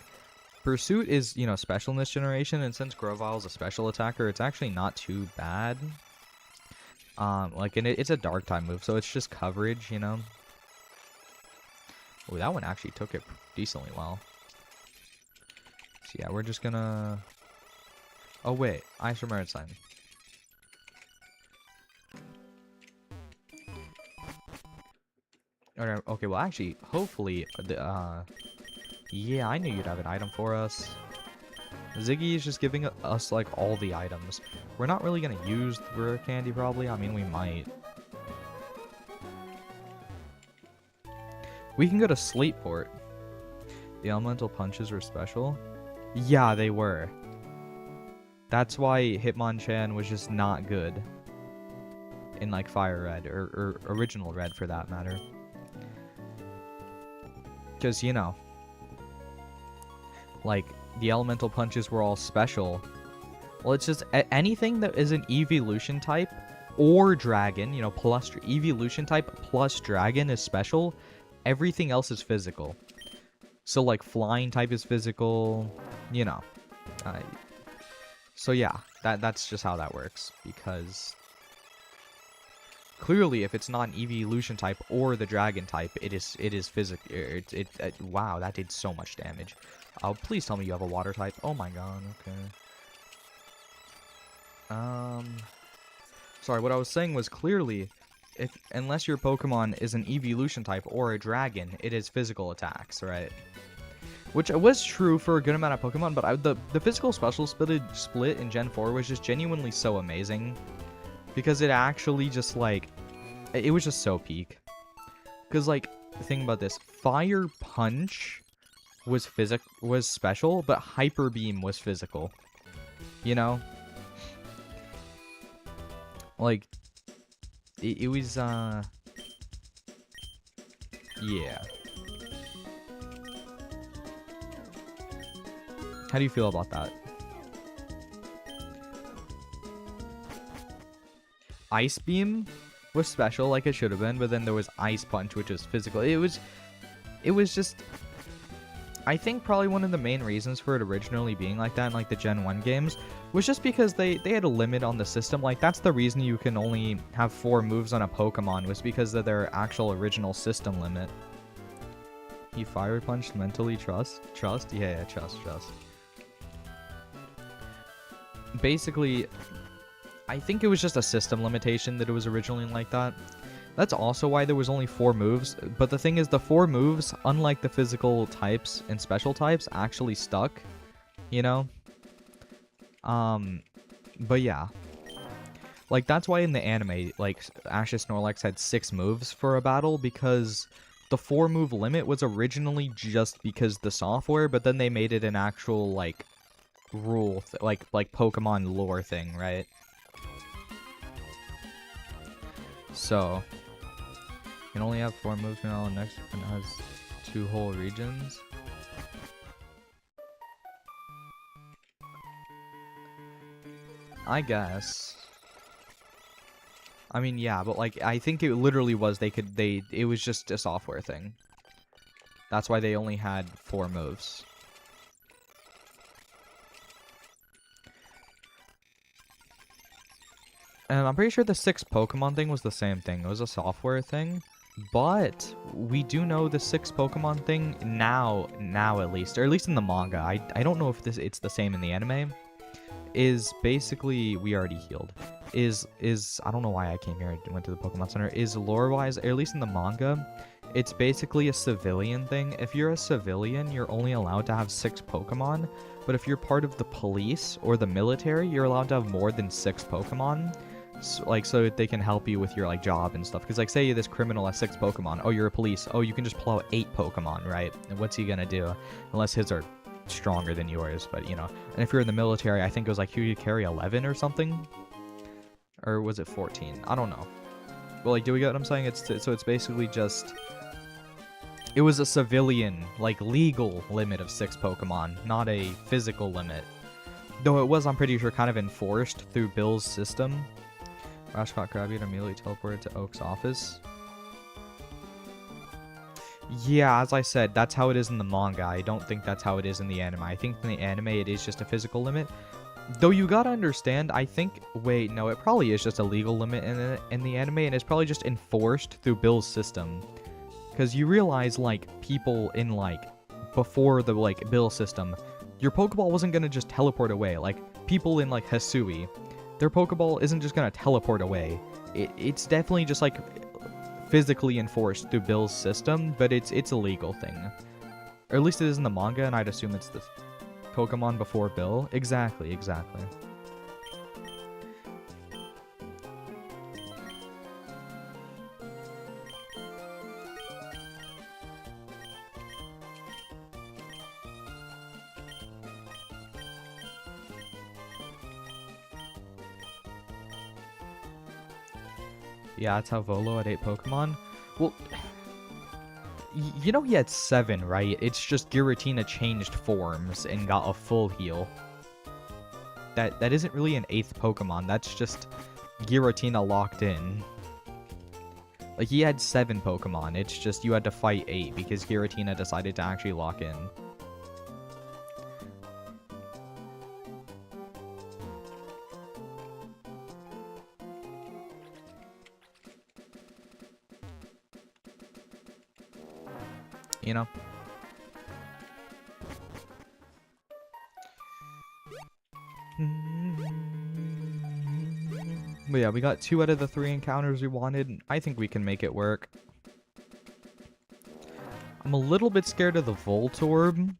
Pursuit is, you know, special in this generation, and since Grovile's a special attacker, it's actually not too bad. Like, and it's a dark type move, so it's just coverage, you know. Oh, that one actually took it decently well. So yeah, we're just gonna... Oh wait, Ice from Merit Sign. Okay, well actually, hopefully, yeah, I knew you'd have an item for us. Ziggy is just giving us, like, all the items. We're not really gonna use the rare candy, probably. I mean, we might. We can go to Sleepport. The elemental punches were special? Yeah, they were. That's why Hitmonchan was just not good. In, like, Fire Red, or Original Red, for that matter. Because, you know, like, the elemental punches were all special. Well, it's just anything that is an evolution type or dragon, you know, plus evolution type plus dragon is special. Everything else is physical. So, like, flying type is physical, you know. So, yeah, that's just how that works. Because clearly, if it's not an evolution type or the dragon type, it is physical. Wow, that did so much damage. Oh, please tell me you have a water type. Oh my god, okay. Sorry, what I was saying was clearly, unless your Pokemon is an evolution type or a dragon, it is physical attacks, right? Which was true for a good amount of Pokemon, but the physical special split in Gen 4 was just genuinely so amazing. Because it actually just, like, it was just so peak. Because, like, the thing about this, Fire Punch was special, but Hyper Beam was physical. You know? Like, it was, yeah. How do you feel about that? Ice Beam was special, like it should have been, but then there was Ice Punch, which is physical. It was just... I think probably one of the main reasons for it originally being like that in, like, the Gen 1 games was just because they had a limit on the system. Like, that's the reason you can only have 4 moves on a Pokemon, was because of their actual original system limit. He Fire Punched mentally, trust? Trust? Yeah, trust. Basically, I think it was just a system limitation that it was originally like that. That's also why there was only 4 moves, but the thing is, the 4 moves, unlike the physical types and special types, actually stuck, you know? But yeah. Like, that's why in the anime, like, Ash's Snorlax had 6 moves for a battle, because the 4 move limit was originally just because the software, but then they made it an actual, like, rule, like Pokemon lore thing, right? So, you can only have 4 moves now, and next one has 2 whole regions. I guess. I mean, yeah, but like, I think it literally was it was just a software thing. That's why they only had 4 moves. And I'm pretty sure the 6 Pokemon thing was the same thing. It was a software thing. But we do know the 6 Pokemon thing now at least, or at least in the manga. I don't know if it's the same in the anime. Is basically, we already healed. Is I don't know why I came here and went to the Pokemon Center. Is lore-wise, or at least in the manga, it's basically a civilian thing. If you're a civilian, you're only allowed to have 6 Pokemon. But if you're part of the police or the military, you're allowed to have more than 6 Pokemon. So they can help you with your like job and stuff. Because like, say this criminal has 6 Pokemon. Oh, you're a police. Oh, you can just pull out 8 Pokemon, right? And what's he gonna do? Unless his are stronger than yours, but you know. And if you're in the military, I think it was like you could carry 11 or something. Or was it 14? I don't know. But like, do we get what I'm saying? So it's basically just, it was a civilian, like, legal limit of 6 Pokemon, not a physical limit. Though it was, I'm pretty sure, kind of enforced through Bill's system. Rash caught Krabby and immediately teleported to Oak's office. Yeah, as I said, that's how it is in the manga. I don't think that's how it is in the anime. I think in the anime it is just a physical limit. Though you gotta understand, I think... Wait, no, it probably is just a legal limit in the anime, and it's probably just enforced through Bill's system. Because you realize, like, people in, like, before the, like, Bill system, your Pokeball wasn't gonna just teleport away. Like, people in, like, Hisui, their Pokeball isn't just gonna teleport away. It's definitely just, like, physically enforced through Bill's system, but it's a legal thing. Or at least it is in the manga, and I'd assume it's the Pokemon before Bill. Exactly. Yeah, that's how Volo had 8 Pokemon. Well, you know he had 7, right? It's just Giratina changed forms and got a full heal. That isn't really an 8th Pokemon. That's just Giratina locked in. Like, he had 7 Pokemon. It's just you had to fight 8 because Giratina decided to actually lock in. You know? But yeah, we got 2 out of the 3 encounters we wanted. I think we can make it work. I'm a little bit scared of the Voltorb.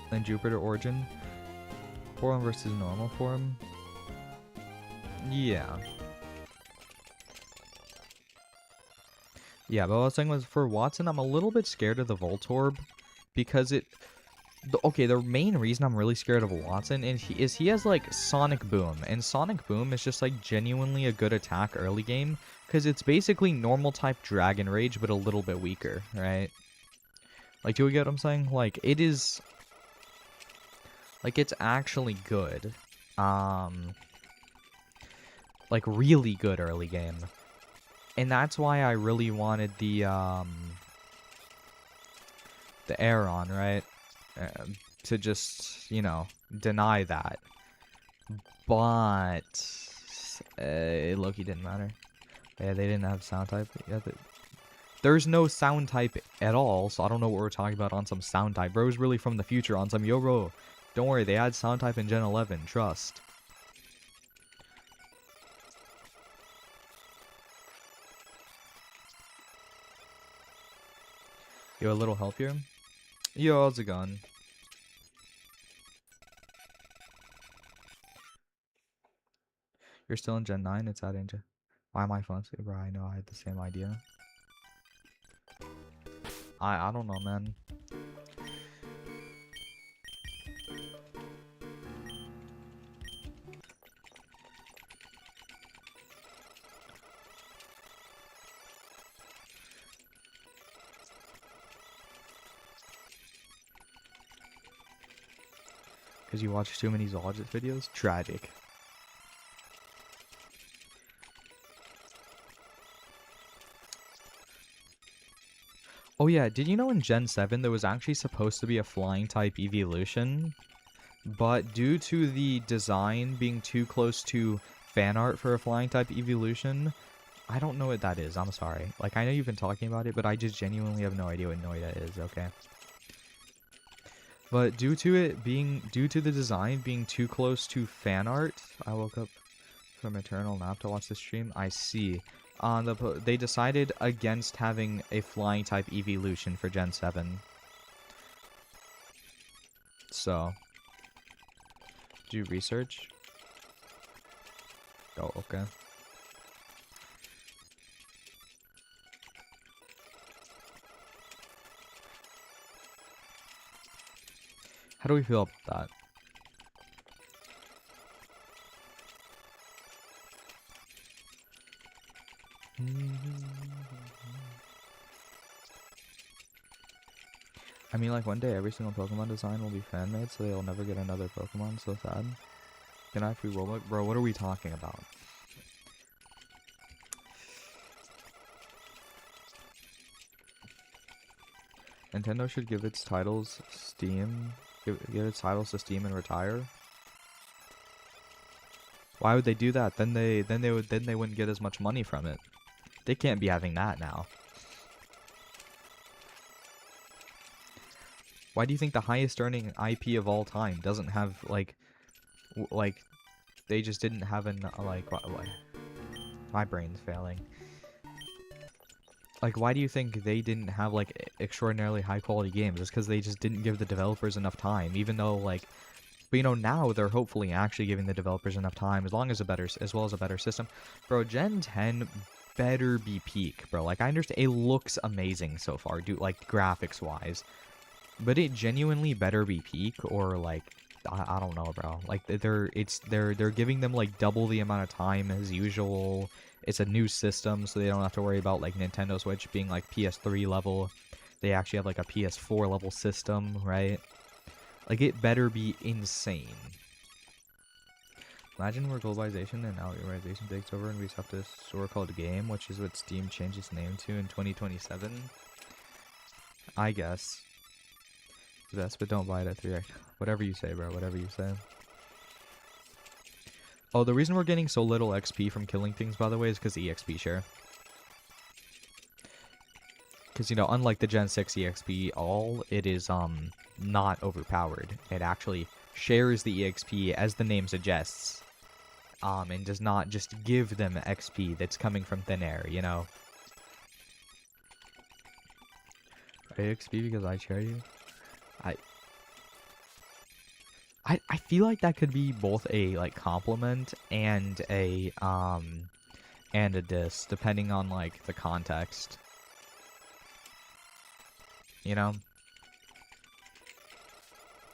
And Jupiter Origin. Form versus normal form. Yeah. Yeah, but what I was saying was, for Watson, I'm a little bit scared of the Voltorb. Because okay, the main reason I'm really scared of Watson is he has, like, Sonic Boom. And Sonic Boom is just, like, genuinely a good attack early game. Because it's basically normal type Dragon Rage, but a little bit weaker, right? Like, do we get what I'm saying? Like, it is... Like, it's actually good. Like, really good early game. And that's why I really wanted the Aeron, right? To just, you know, deny that. But... Loki didn't matter. Yeah, they didn't have sound type. Yeah, there's no sound type at all, so I don't know what we're talking about on some sound type. Bro's really from the future on some, yo bro, don't worry, they add sound type in Gen 11, trust. Yo, a little help here? Yo, how's it going? You're still in Gen 9? It's out in Gen... Why am I fancy, bro? I know I had the same idea. I don't know, man. Because you watch too many zoologist videos? Tragic. Oh yeah, did you know in Gen 7 there was actually supposed to be a flying type evolution? But due to the design being too close to fan art for a flying type evolution, I don't know what that is. I'm sorry. Like, I know you've been talking about it, but I just genuinely have no idea what Noida is, okay? But due to the design being too close to fan art, I woke up from eternal nap to watch the stream. I see. They decided against having a flying type evolution for Gen 7. So, do research. Oh, okay. How do we feel about that? I mean, like, one day every single Pokemon design will be fan-made, so they'll never get another Pokemon. So sad. Can I free Roblox? Bro, what are we talking about? Nintendo should give its titles Steam. Give its titles to Steam and retire. Why would they do that? Then they wouldn't get as much money from it. They can't be having that now. Why do you think the highest earning IP of all time doesn't have like they just didn't have an like my brain's failing. Like, why do you think they didn't have like extraordinarily high quality games? It's because they just didn't give the developers enough time, even though like. But you know, now they're hopefully actually giving the developers enough time as well as a better system. Bro, Gen 10 better be peak, bro. Like, I understand it looks amazing so far, like graphics wise. But it genuinely better be peak, or like I don't know, bro. Like they're giving them like double the amount of time as usual. It's a new system, so they don't have to worry about like Nintendo Switch being like PS3 level. They actually have like a PS4 level system, right? Like, it better be insane. Imagine where globalization and outright takes over and we just have to store called game, which is what Steam changed its name to in 2027. I guess. Yes, but don't buy it at 3x. Whatever you say, bro. Whatever you say. Oh, the reason we're getting so little XP from killing things, by the way, is because the EXP share. Because, you know, unlike the Gen 6 EXP it is, not overpowered. It actually shares the EXP, as the name suggests. And does not just give them XP that's coming from thin air, you know? EXP because I share you? I feel like that could be both a like compliment and a diss, depending on like the context. You know?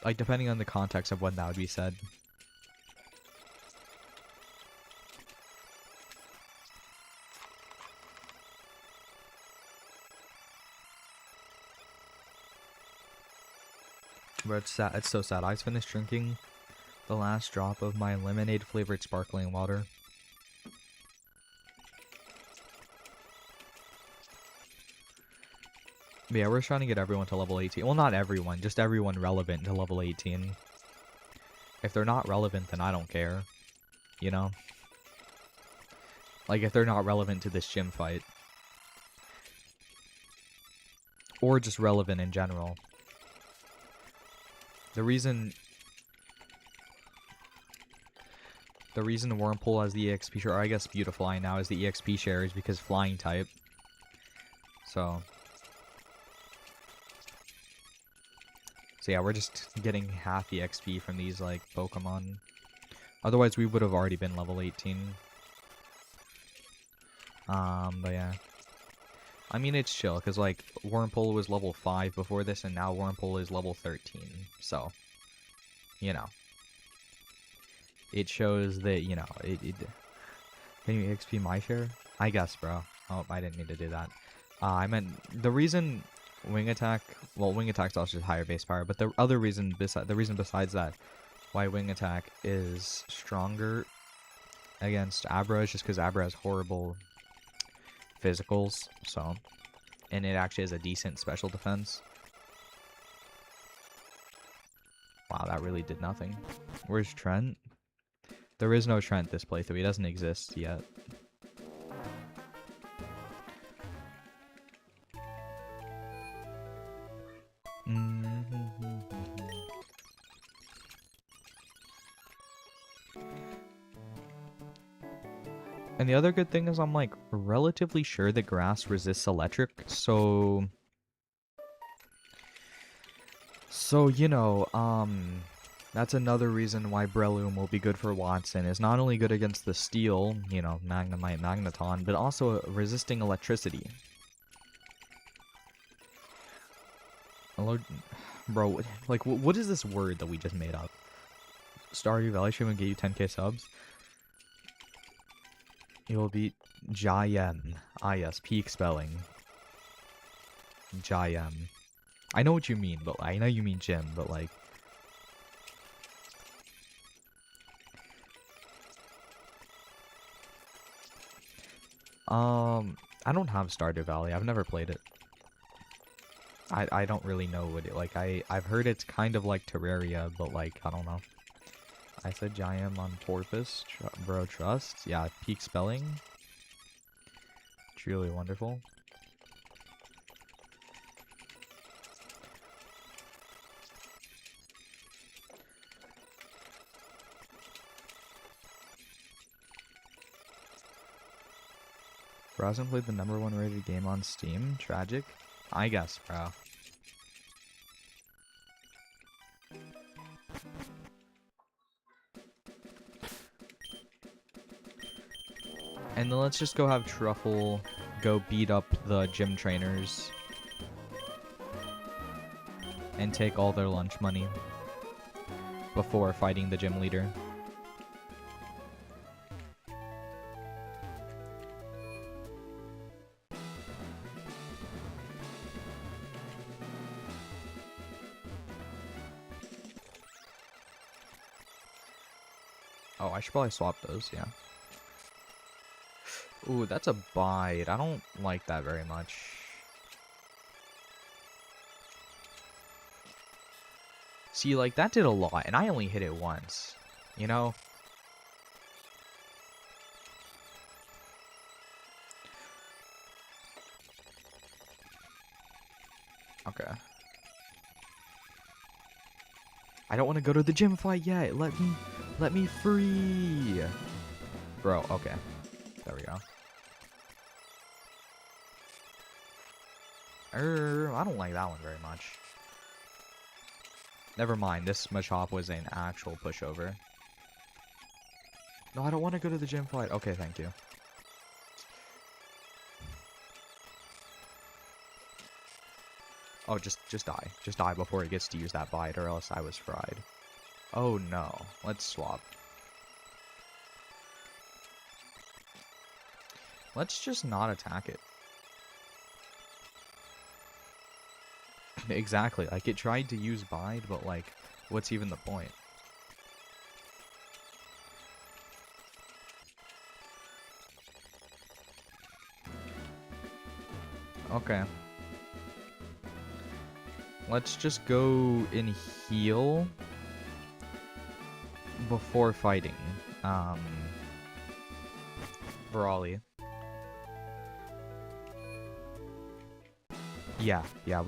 Like depending on the context of when that would be said. But it's sad. It's so sad. I just finished drinking the last drop of my lemonade flavored sparkling water. But yeah, we're trying to get everyone to level 18. Well, not everyone, just everyone relevant to level 18. If they're not relevant, then I don't care. You know? Like, if they're not relevant to this gym fight. Or just relevant in general. The reason Wormhole has the EXP share, or I guess Beautifly now has the EXP share, is because flying type. So yeah, we're just getting half the XP from these like Pokemon. Otherwise we would have already been level 18. But yeah. I mean, it's chill, because, like, Wormhole was level 5 before this, and now Wormhole is level 13. So, you know. It shows that, you know, Can you XP my share? I guess, bro. Oh, I didn't mean to do that. I meant, the reason Wing Attack... Well, Wing Attack's also just higher base power, but the other reason, the reason besides that why wing attack is stronger against Abra is just because Abra has horrible physicals, so, and it actually has a decent special defense. Wow, that really did nothing. Where's Trent? There is no Trent this playthrough. He doesn't exist yet. And the other good thing is I'm like relatively sure the grass resists electric, so you know, that's another reason why Breloom will be good for Watson. Is not only good against the steel, you know, Magnemite, Magneton, but also resisting electricity. Bro, like, what is this word that we just made up? Stardew Valley Stream and get you 10k subs? You will beat Jayem. Ah yes, peak spelling. Jayem. I know what you mean, but I know you mean Jim, but like... I don't have Stardew Valley. I've never played it. I don't really know what it... Like, I've heard it's kind of like Terraria, but like, I don't know. I said Jayem on Porpoise. Bro, trust. Yeah, peak spelling. Truly wonderful. Bro hasn't played the #1 rated game on Steam? Tragic? I guess, bro. And then let's just go have Truffle go beat up the gym trainers. And take all their lunch money. Before fighting the gym leader. Oh, I should probably swap those, yeah. Ooh, that's a bite. I don't like that very much. See, like, that did a lot, and I only hit it once. You know? Okay. I don't want to go to the gym fight yet. Let me free. Bro, okay. There we go. I don't like that one very much. Never mind, this Machop was an actual pushover. No, I don't want to go to the gym fight. Okay, thank you. Oh, just die. Just die before it gets to use that bite, or else I was fried. Oh no. Let's swap. Let's just not attack it. Exactly. Like, it tried to use bide, but like, what's even the point? Okay. Let's just go and heal before fighting. Brawly. Yeah, yeah.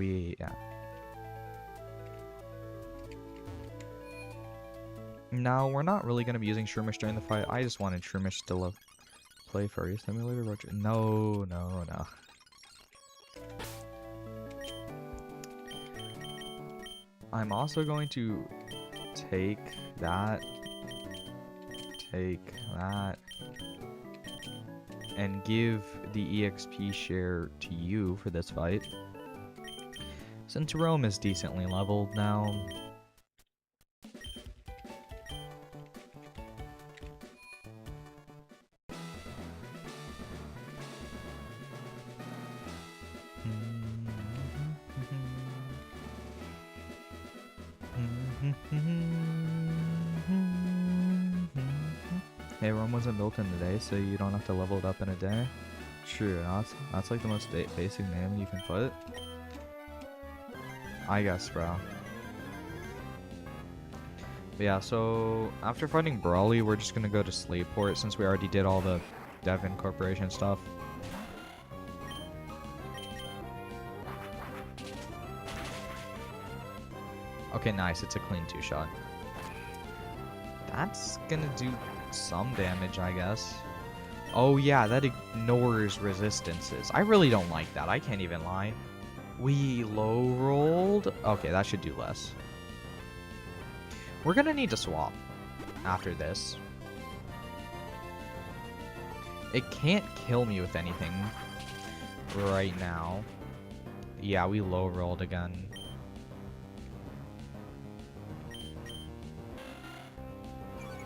No, we're not really going to be using Shroomish during the fight. I just wanted Shroomish to play Furry Simulator. No. I'm also going to take that, and give the EXP share to you for this fight. Since Rome is decently leveled now. Hey, Rome wasn't built in a day, so you don't have to level it up in a day. True, that's like the most basic name you can put. I guess, bro. But yeah, so after fighting Brawly, we're just gonna go to Slateport since we already did all the Devon Corporation stuff. Okay, nice. It's a clean 2-shot. That's gonna do some damage, I guess. Oh yeah, that ignores resistances. I really don't like that. I can't even lie. We low rolled. Okay, that should do less. We're gonna need to swap after this. It can't kill me with anything right now. Yeah, we low rolled again.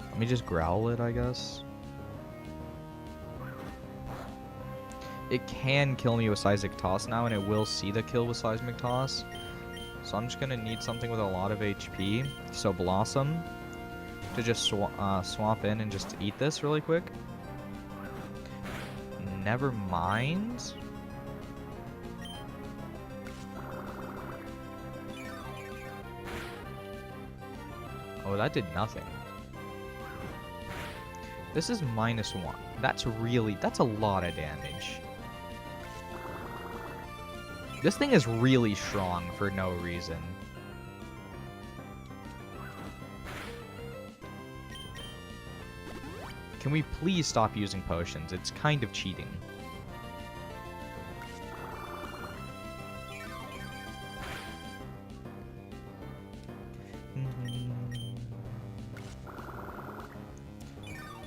Let me just growl it, I guess. It can kill me with Seismic Toss now, and it will see the kill with Seismic Toss. So I'm just gonna need something with a lot of HP. So Blossom to just swap in and just eat this really quick. Never mind. Oh, that did nothing. This is -1. That's a lot of damage. This thing is really strong for no reason. Can we please stop using potions? It's kind of cheating.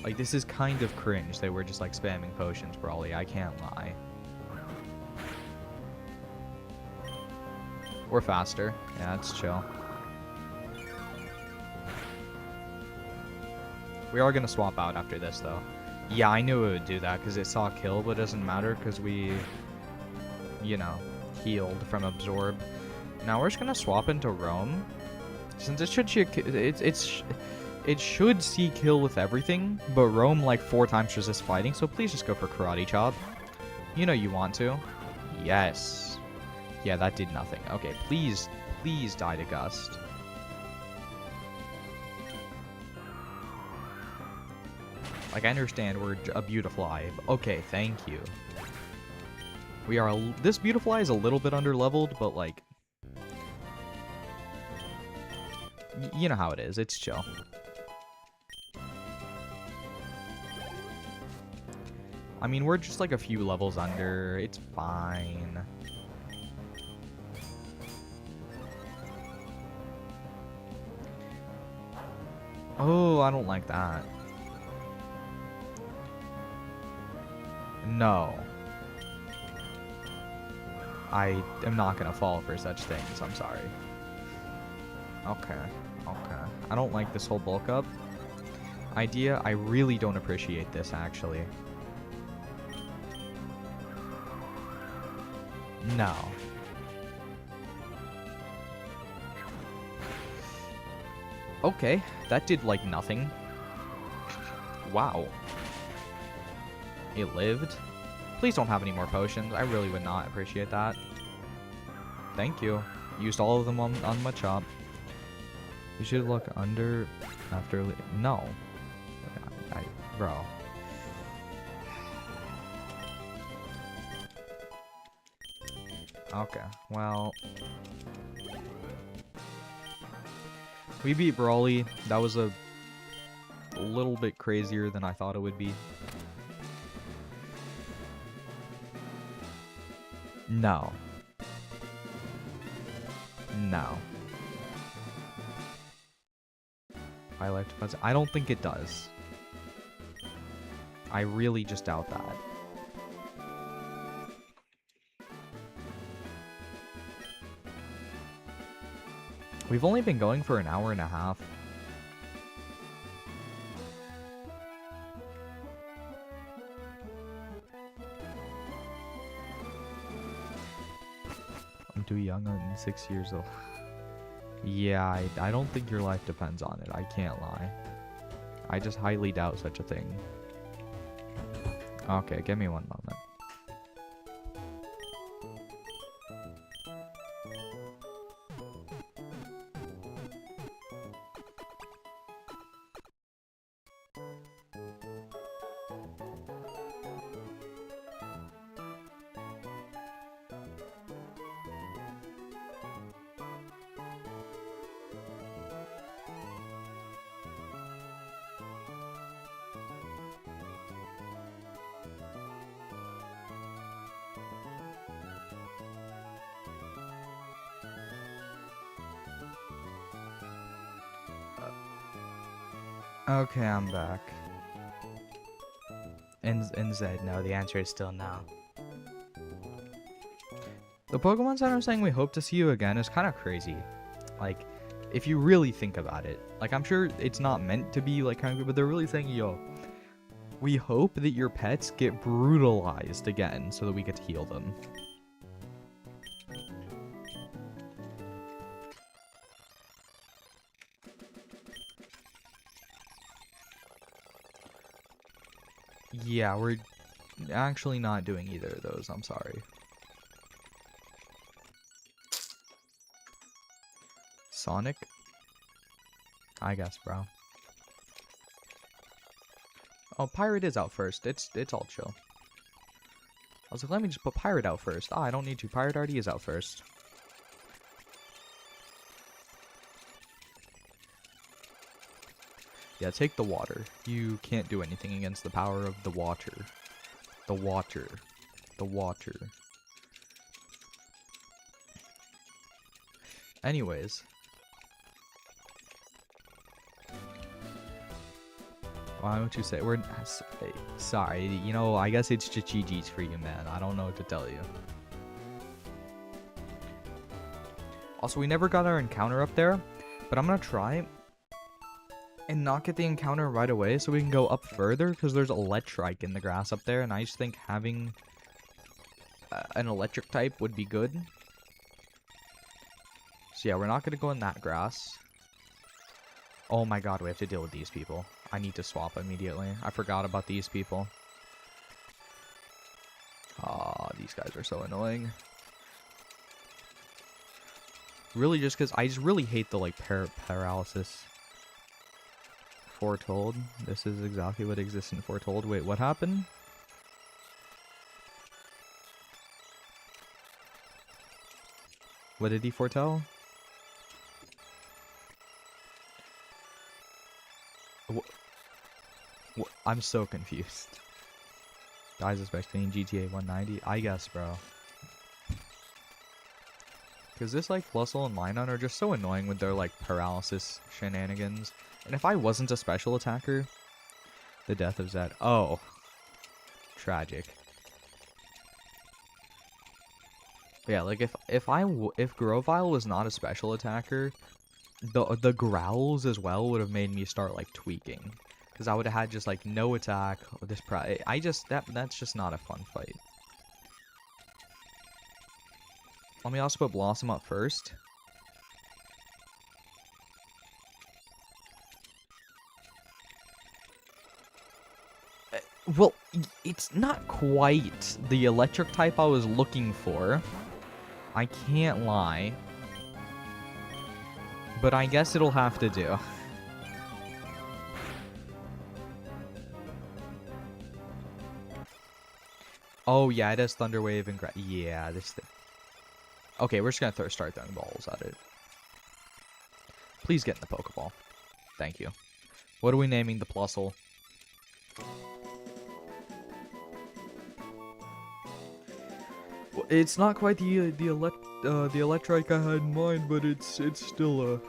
Like, this is kind of cringe that we're just, like, spamming potions, Brawly. I can't lie. We're faster. Yeah, it's chill. We are gonna swap out after this, though. Yeah, I knew it would do that, because it saw kill, but it doesn't matter, because we, you know, healed from Absorb. Now we're just gonna swap into Roam. Since it should see kill with everything, but Roam like 4 times resist fighting, so please just go for Karate Chop. You know you want to. Yes. Yeah, that did nothing. Okay, please die to Gust. Like, I understand we're a Beautifly. Okay, thank you. We are this Beautifly is a little bit under-leveled, but like, you know how it is. It's chill. I mean, we're just like a few levels under. It's fine. Oh, I don't like that. No. I am not gonna fall for such things. I'm sorry. Okay. Okay. I don't like this whole bulk up idea. I really don't appreciate this, actually. No. Okay, that did like nothing. Wow. It lived. Please don't have any more potions. I really would not appreciate that. Thank you. Used all of them on Machop. You should look under after... No. Bro. Okay, well... We beat Brawly. That was a little bit crazier than I thought it would be. No. No. I don't think it does. I really just doubt that. We've only been going for an hour and a half. I'm too young, I'm 6 years old. Yeah, I don't think your life depends on it. I can't lie. I just highly doubt such a thing. Okay, give me one moment. Okay, I'm back. And Zed, no, the answer is still no. The Pokemon Center saying we hope to see you again is kind of crazy. Like, if you really think about it. Like, I'm sure it's not meant to be, like, kind of, but they're really saying, yo, we hope that your pets get brutalized again so that we get to heal them. Yeah, we're actually not doing either of those, I'm sorry. Sonic? I guess, bro. Oh, Pirate is out first. It's all chill. I was like, let me just put Pirate out first. Ah, I don't need to. Pirate already is out first. Yeah, take the water. You can't do anything against the power of the water. The water. The water. Anyways. Why don't you say we're sorry, you know, I guess it's just GG's for you, man. I don't know what to tell you. Also, we never got our encounter up there, but I'm gonna try and not get the encounter right away so we can go up further, because there's Electrike in the grass up there, and I just think having an electric type would be good. So yeah, we're not gonna go in that grass. Oh my god, we have to deal with these people. I need to swap immediately. I forgot about these people. Ah, these guys are so annoying. Really, just because I just really hate the, like, paralysis. Foretold. This is exactly what exists in Foretold. Wait, what happened? What did he foretell? I'm so confused. Guys, especially in GTA 190. I guess, bro. Because this, like, Flustle and Minun are just so annoying with their, like, paralysis shenanigans. And if I wasn't a special attacker, the death of Zed. Oh. Tragic. But yeah, like, if Grovyle was not a special attacker, the growls as well would have made me start, like, tweaking. Because I would have had just, like, no attack. This that's just not a fun fight. Let me also put Blossom up first. Well, it's not quite the electric type I was looking for. I can't lie. But I guess it'll have to do. Oh, yeah, it has Thunder Wave and... Yeah, this thing. Okay, we're just gonna start throwing balls at it. Please get in the Pokeball. Thank you. What are we naming the Plusle? Well, it's not quite the Electrike I had in mind, but it's still a...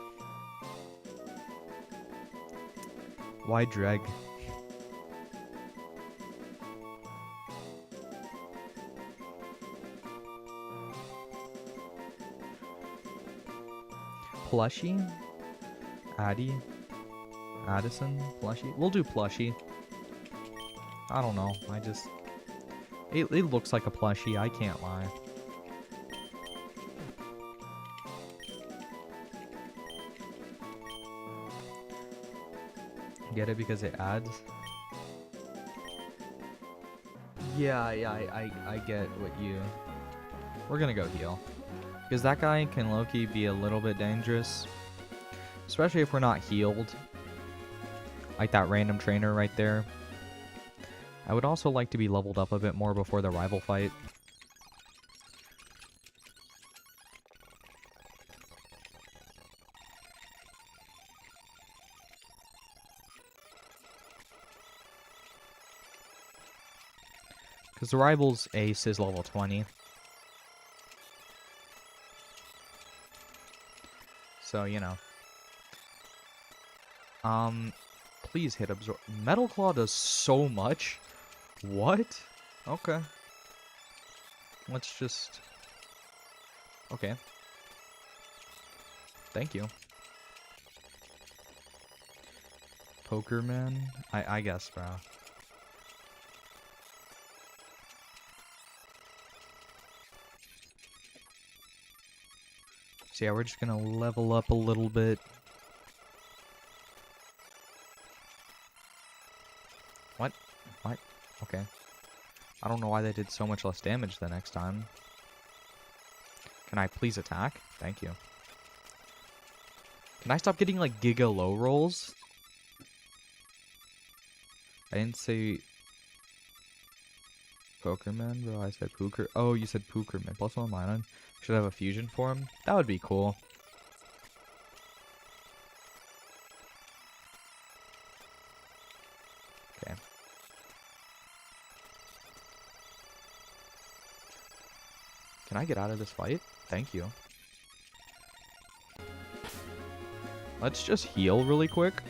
Why Dreg? Plushie? Addison? Plushie? We'll do Plushie. I don't know. It looks like a plushie, I can't lie. get it because it adds. Yeah, I get what you... We're gonna go heal. Because that guy can low-key be a little bit dangerous. Especially if we're not healed. Like that random trainer right there. I would also like to be leveled up a bit more before the rival fight. Because the rival's ace is level 20. So, you know. Please hit absorb. Metal Claw does so much. What? Okay. Let's just... Okay. Thank you. Poker Man? I guess, bro. So yeah, we're just gonna level up a little bit. What? What? Okay. I don't know why they did so much less damage the next time. Can I please attack? Thank you. Can I stop getting, like, giga low rolls? I didn't say... Pokerman, bro. I said Pooker. Oh, you said Pookerman. Plus one mana. Should have a fusion form. That would be cool. Okay. Can I get out of this fight? Thank you. Let's just heal really quick.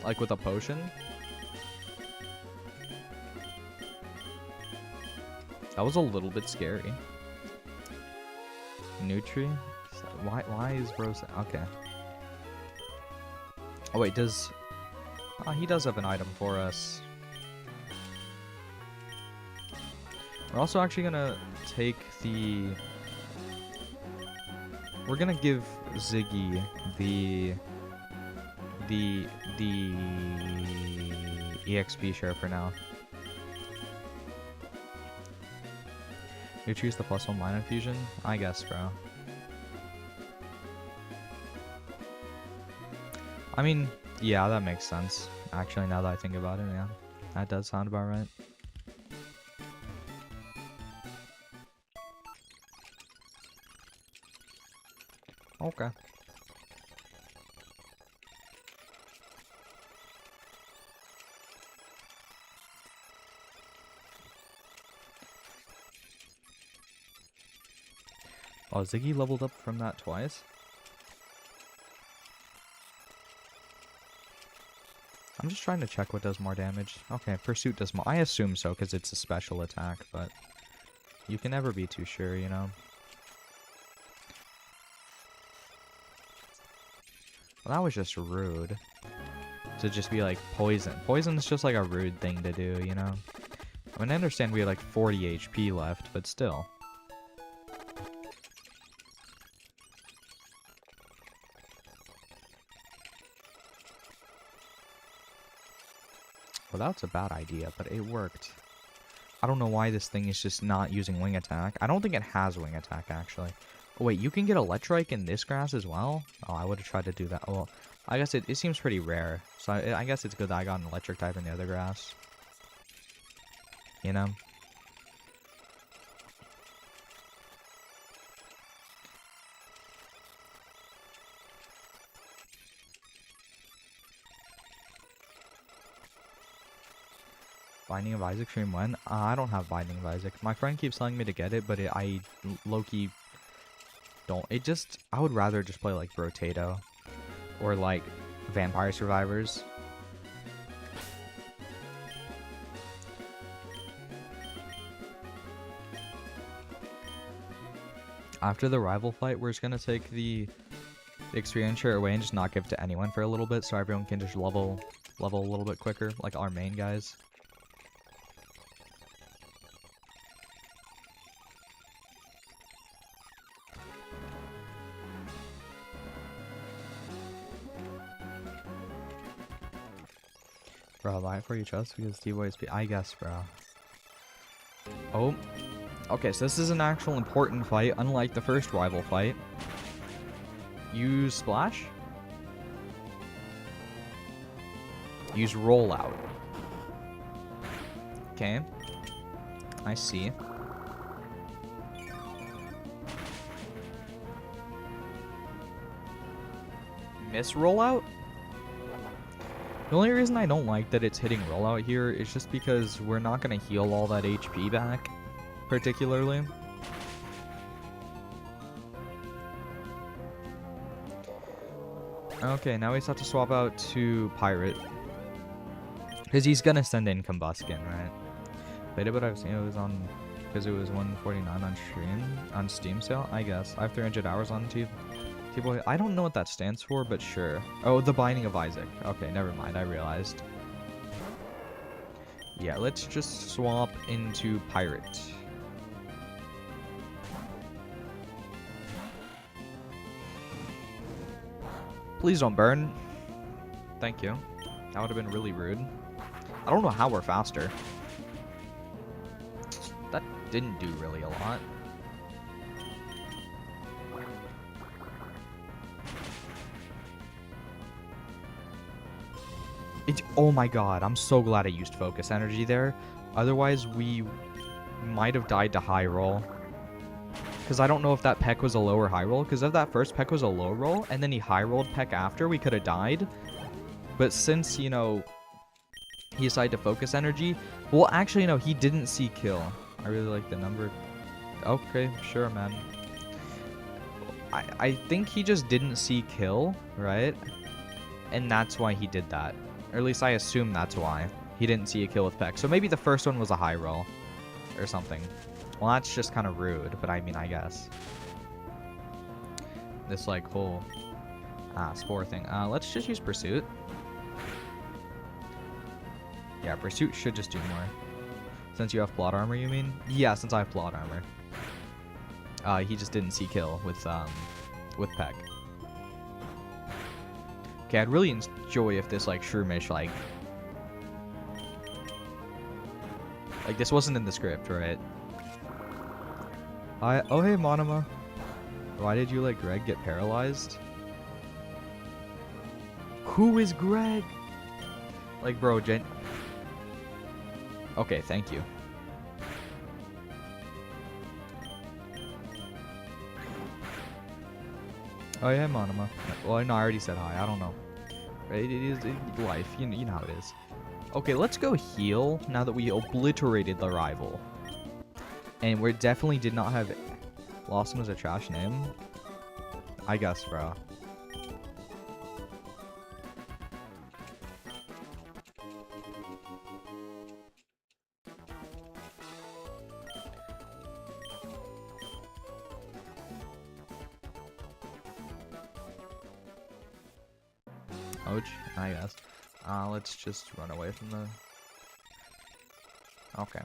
Like with a potion. That was a little bit scary. Nutri? Why is bro... Okay. Oh wait, does... he does have an item for us. We're also actually gonna take the... We're gonna give Ziggy the EXP share for now. You choose the +1 mana fusion? I guess, bro. I mean, yeah, that makes sense. Actually, now that I think about it, yeah. That does sound about right. Okay. Oh, Ziggy leveled up from that twice? I'm just trying to check what does more damage. Okay, Pursuit does more. I assume so, because it's a special attack, but... You can never be too sure, you know? Well, that was just rude. To just be like, poison. Poison is just like a rude thing to do, you know? I mean, I understand we had like 40 HP left, but still. Well, that's a bad idea, but it worked. I don't know why this thing is just not using wing attack. I don't think it has wing attack, actually. Oh, wait, you can get Electrike in this grass as well? Oh, I would have tried to do that. Well, I guess it seems pretty rare. So I guess it's good that I got an electric type in the other grass. You know? Binding of Isaac stream when? I don't have Binding of Isaac. My friend keeps telling me to get it, but I low-key don't. I would rather just play like Brotato. Or like Vampire Survivors. After the rival fight, we're just gonna take the experience share away and just not give it to anyone for a little bit so everyone can just level a little bit quicker, like our main guys. Bro, buy it for you trust because T-Boy is... I guess, bro. Oh. Okay, so this is an actual important fight, unlike the first rival fight. Use Splash. Use Rollout. Okay. I see. Miss Rollout? The only reason I don't like that it's hitting Rollout here is just because we're not going to heal all that HP back, particularly. Okay, now we just have to swap out to Pirate. Because he's going to send in Combustion, right? Beta, but I've seen it was on... Because it was 149 on Steam sale, I guess. I have 300 hours on T-Boy. I don't know what that stands for, but sure. Oh, the Binding of Isaac. Okay, never mind. I realized. Yeah, let's just swap into Pirate. Please don't burn. Thank you. That would have been really rude. I don't know how we're faster. That didn't do really a lot. Oh my god, I'm so glad I used Focus Energy there. Otherwise, we might have died to High Roll. Because I don't know if that Peck was a low or high roll. Because if that first Peck was a low roll, and then he high rolled Peck after, we could have died. But since, you know, he decided to Focus Energy... Well, actually, no, he didn't see kill. I really like the number. Okay, sure, man. I think he just didn't see kill, right? And that's why he did that. Or at least I assume that's why. He didn't see a kill with Peck. So maybe the first one was a high roll. Or something. Well, that's just kind of rude, but I mean, I guess. This, like, whole... Spore thing. Let's just use Pursuit. Yeah, Pursuit should just do more. Since you have Plot Armor, you mean? Yeah, since I have Plot Armor. He just didn't see kill with Peck. Okay, I'd really enjoy if this, like, Shroomish, like... Like, this wasn't in the script, right? Oh, hey, Monoma. Why did you let Greg get paralyzed? Who is Greg? Like, bro, Okay, thank you. Oh, yeah, Monoma. Well, no, I already said hi. I don't know. It is life. You know how it is. Okay, let's go heal now that we obliterated the rival. And we definitely did not have... Lawson was a trash name? I guess, bro. Ouch, I guess. Let's just run away from the... Okay.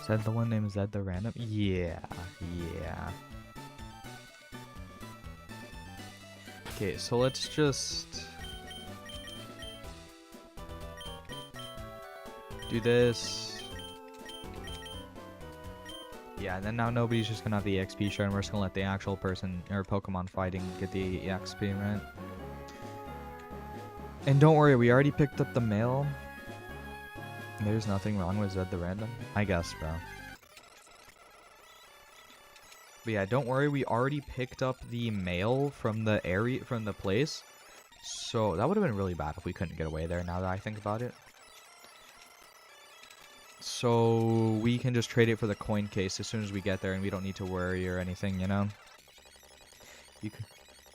Said the one named Zed the random? Yeah, yeah. Okay, so let's just... do this. Yeah, and then now nobody's just gonna have the EXP share, and we're just gonna let the actual person or Pokemon fighting get the EXP, right? And don't worry, we already picked up the mail. There's nothing wrong with Zed the random, I guess, bro. But yeah, don't worry, we already picked up the mail from the area, from the place. So that would have been really bad if we couldn't get away there, now that I think about it. So we can just trade it for the coin case as soon as we get there, and we don't need to worry or anything, you know? You can...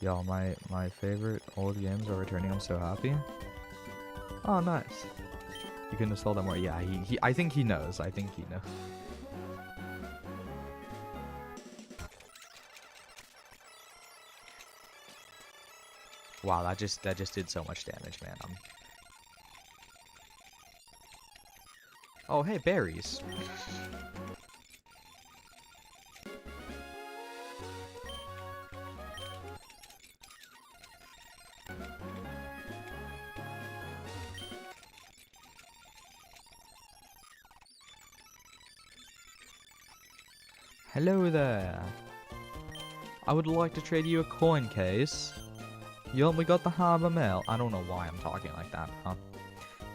Yo, my favorite old games are returning. I'm so happy. Oh, nice. You can just tell them more. Yeah, I think he knows. I think he knows. Wow, that just did so much damage, man. Oh, hey, berries. Hello there. I would like to trade you a coin case. Yup, we got the harbor mail. I don't know why I'm talking like that, huh?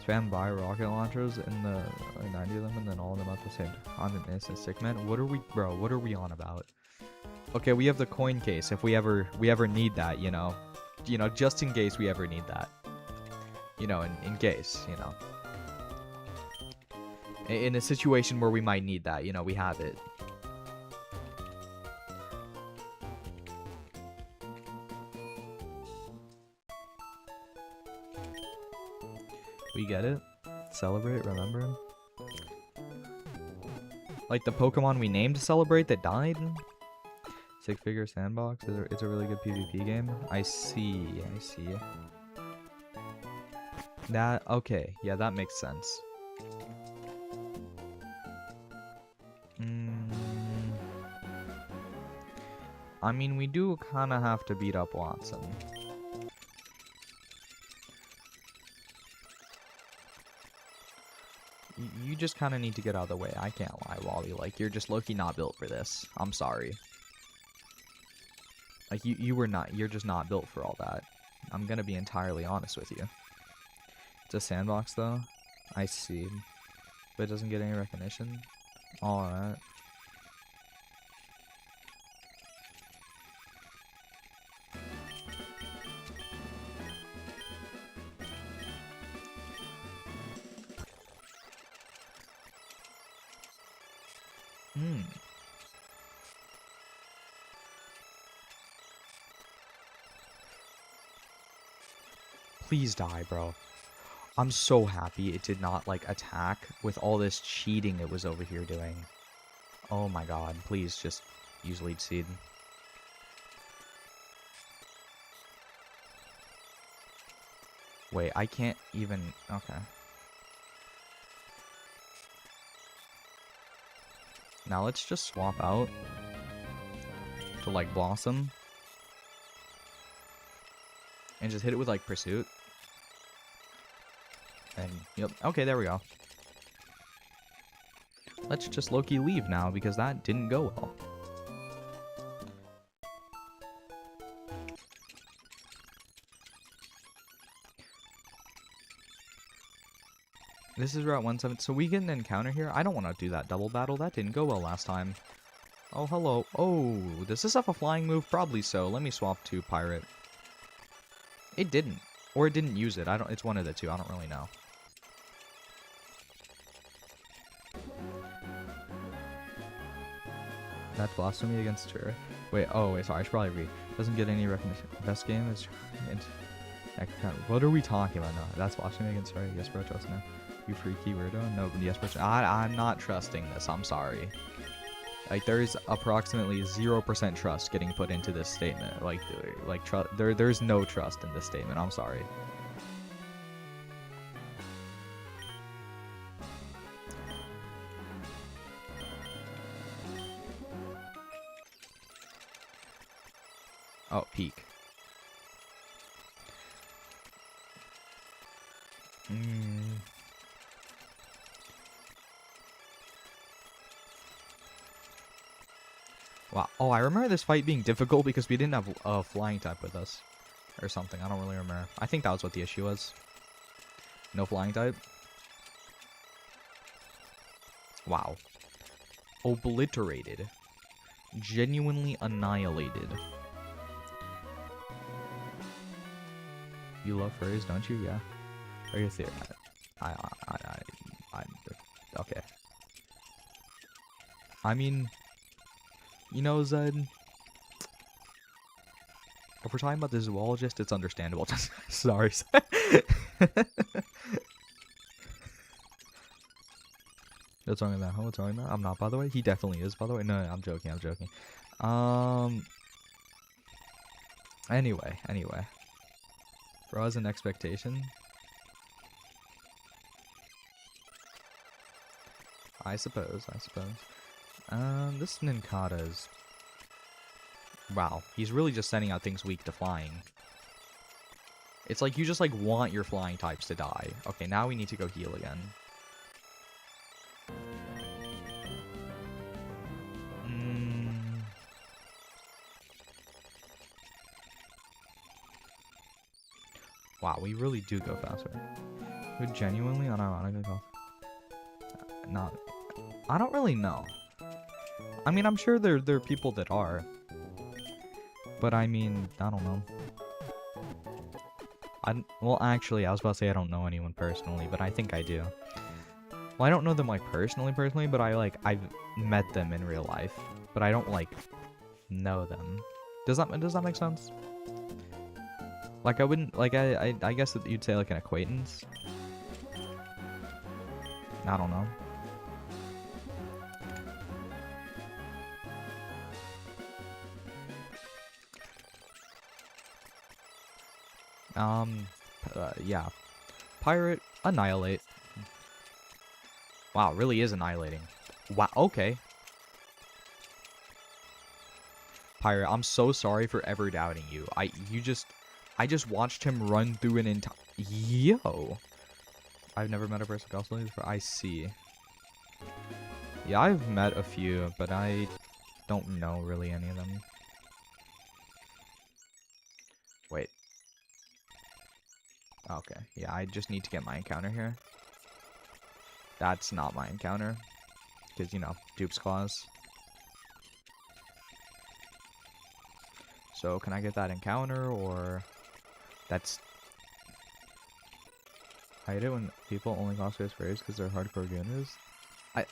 Spam buy rocket launchers in the 90 of them and then all of them at the same time. An instant sick man. What are we, bro? What are we on about? Okay, we have the coin case. If we ever need that, you know, just in case we ever need that. You know, in case, you know. In a situation where we might need that, you know, we have it. We get it. Celebrate, remember him. Like the Pokemon we named to celebrate that died. Six Figure Sandbox. It's a really good PvP game. I see. That, okay. Yeah, that makes sense. I mean, we do kind of have to beat up Watson. You just kind of need to get out of the way. I can't lie, Wally. Like, you're just low-key not built for this. I'm sorry. Like, you're just not built for all that. I'm gonna be entirely honest with you. It's a sandbox, though. I see. But it doesn't get any recognition. Alright. Please die, bro. I'm so happy it did not, like, attack with all this cheating it was over here doing. Oh my god, please just use lead seed. Wait, I can't even... Okay. Now let's just swap out to, like, Blossom. And just hit it with, like, Pursuit. And, yep. Okay, there we go. Let's just low-key leave now, because that didn't go well. This is Route 17. So we get an encounter here? I don't want to do that double battle. That didn't go well last time. Oh, hello. Oh, does this have a flying move? Probably so. Let me swap to Pirate. It didn't. Or it didn't use it. It's one of the two. I don't really know. That's blasphemy against her. Wait, oh, wait, sorry, I should probably read. Doesn't get any recognition. Best game is... What are we talking about? No, that's blasphemy against her. Yes, bro, trust now. You freaky weirdo? No, yes, bro. I'm not trusting this. I'm sorry. Like, there's approximately 0% trust getting put into this statement. There's no trust in this statement. I'm sorry. Oh, peak. Wow. Oh, I remember this fight being difficult because we didn't have a flying type with us. Or something. I don't really remember. I think that was what the issue was. No flying type. Wow. Obliterated. Genuinely annihilated. You love furries, don't you? Yeah. Are you theory? Okay. I mean, you know, Zed, if we're talking about the zoologist, it's understandable. Sorry. What's wrong with that? What's wrong with that? I'm not, by the way. He definitely is, by the way. No, I'm joking. I'm joking. Anyway. Bro has an expectation. I suppose. This Ninkata is... Wow, he's really just sending out things weak to flying. It's like you just like want your flying types to die. Okay, now we need to go heal again. Wow, we really do go faster. We genuinely, unironically go. Not. I don't really know. I mean, I'm sure there are people that are. But I mean, I don't know. Well, actually, I was about to say I don't know anyone personally, but I think I do. Well, I don't know them like personally, but I've met them in real life, but I don't like know them. Does that make sense? Like I wouldn't like I guess that you'd say like an acquaintance. I don't know. Yeah. Pirate, annihilate. Wow, really is annihilating. Wow, okay. Pirate, I'm so sorry for ever doubting you. I just watched him run through an entire... Yo! I've never met a person constantly before. I see. Yeah, I've met a few, but I don't know really any of them. Wait. Okay, yeah, I just need to get my encounter here. That's not my encounter. Because, you know, dupe's claws. So, can I get that encounter, or... That's... I hate it when people only cost us phrase because they're hardcore gamers.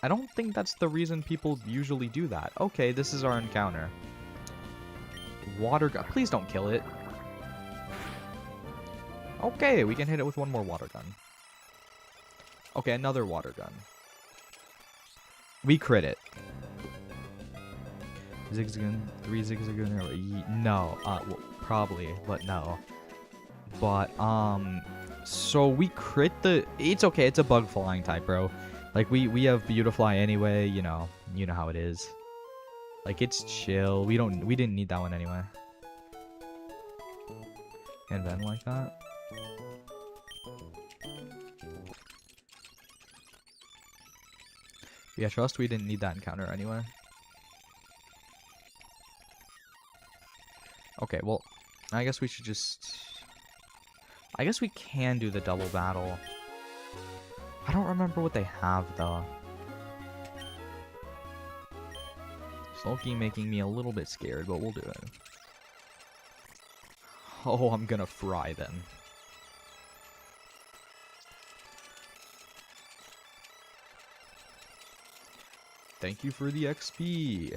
I don't think that's the reason people usually do that. Okay, this is our encounter. Water gun. Please don't kill it. Okay, we can hit it with one more water gun. Okay, another water gun. We crit it. Zigzagoon, 3 zigzagoon. No, well, probably, but no. But, so we crit the... It's okay, it's a bug flying type, bro. Like, we have Beautifly anyway, you know how it is. Like, it's chill. We didn't need that one anyway. And then like that. Yeah, trust we didn't need that encounter anyway. Okay, well, I guess we should just... I guess we can do the double battle. I don't remember what they have, though. Sulky making me a little bit scared, but we'll do it. Oh, I'm gonna fry them. Thank you for the XP.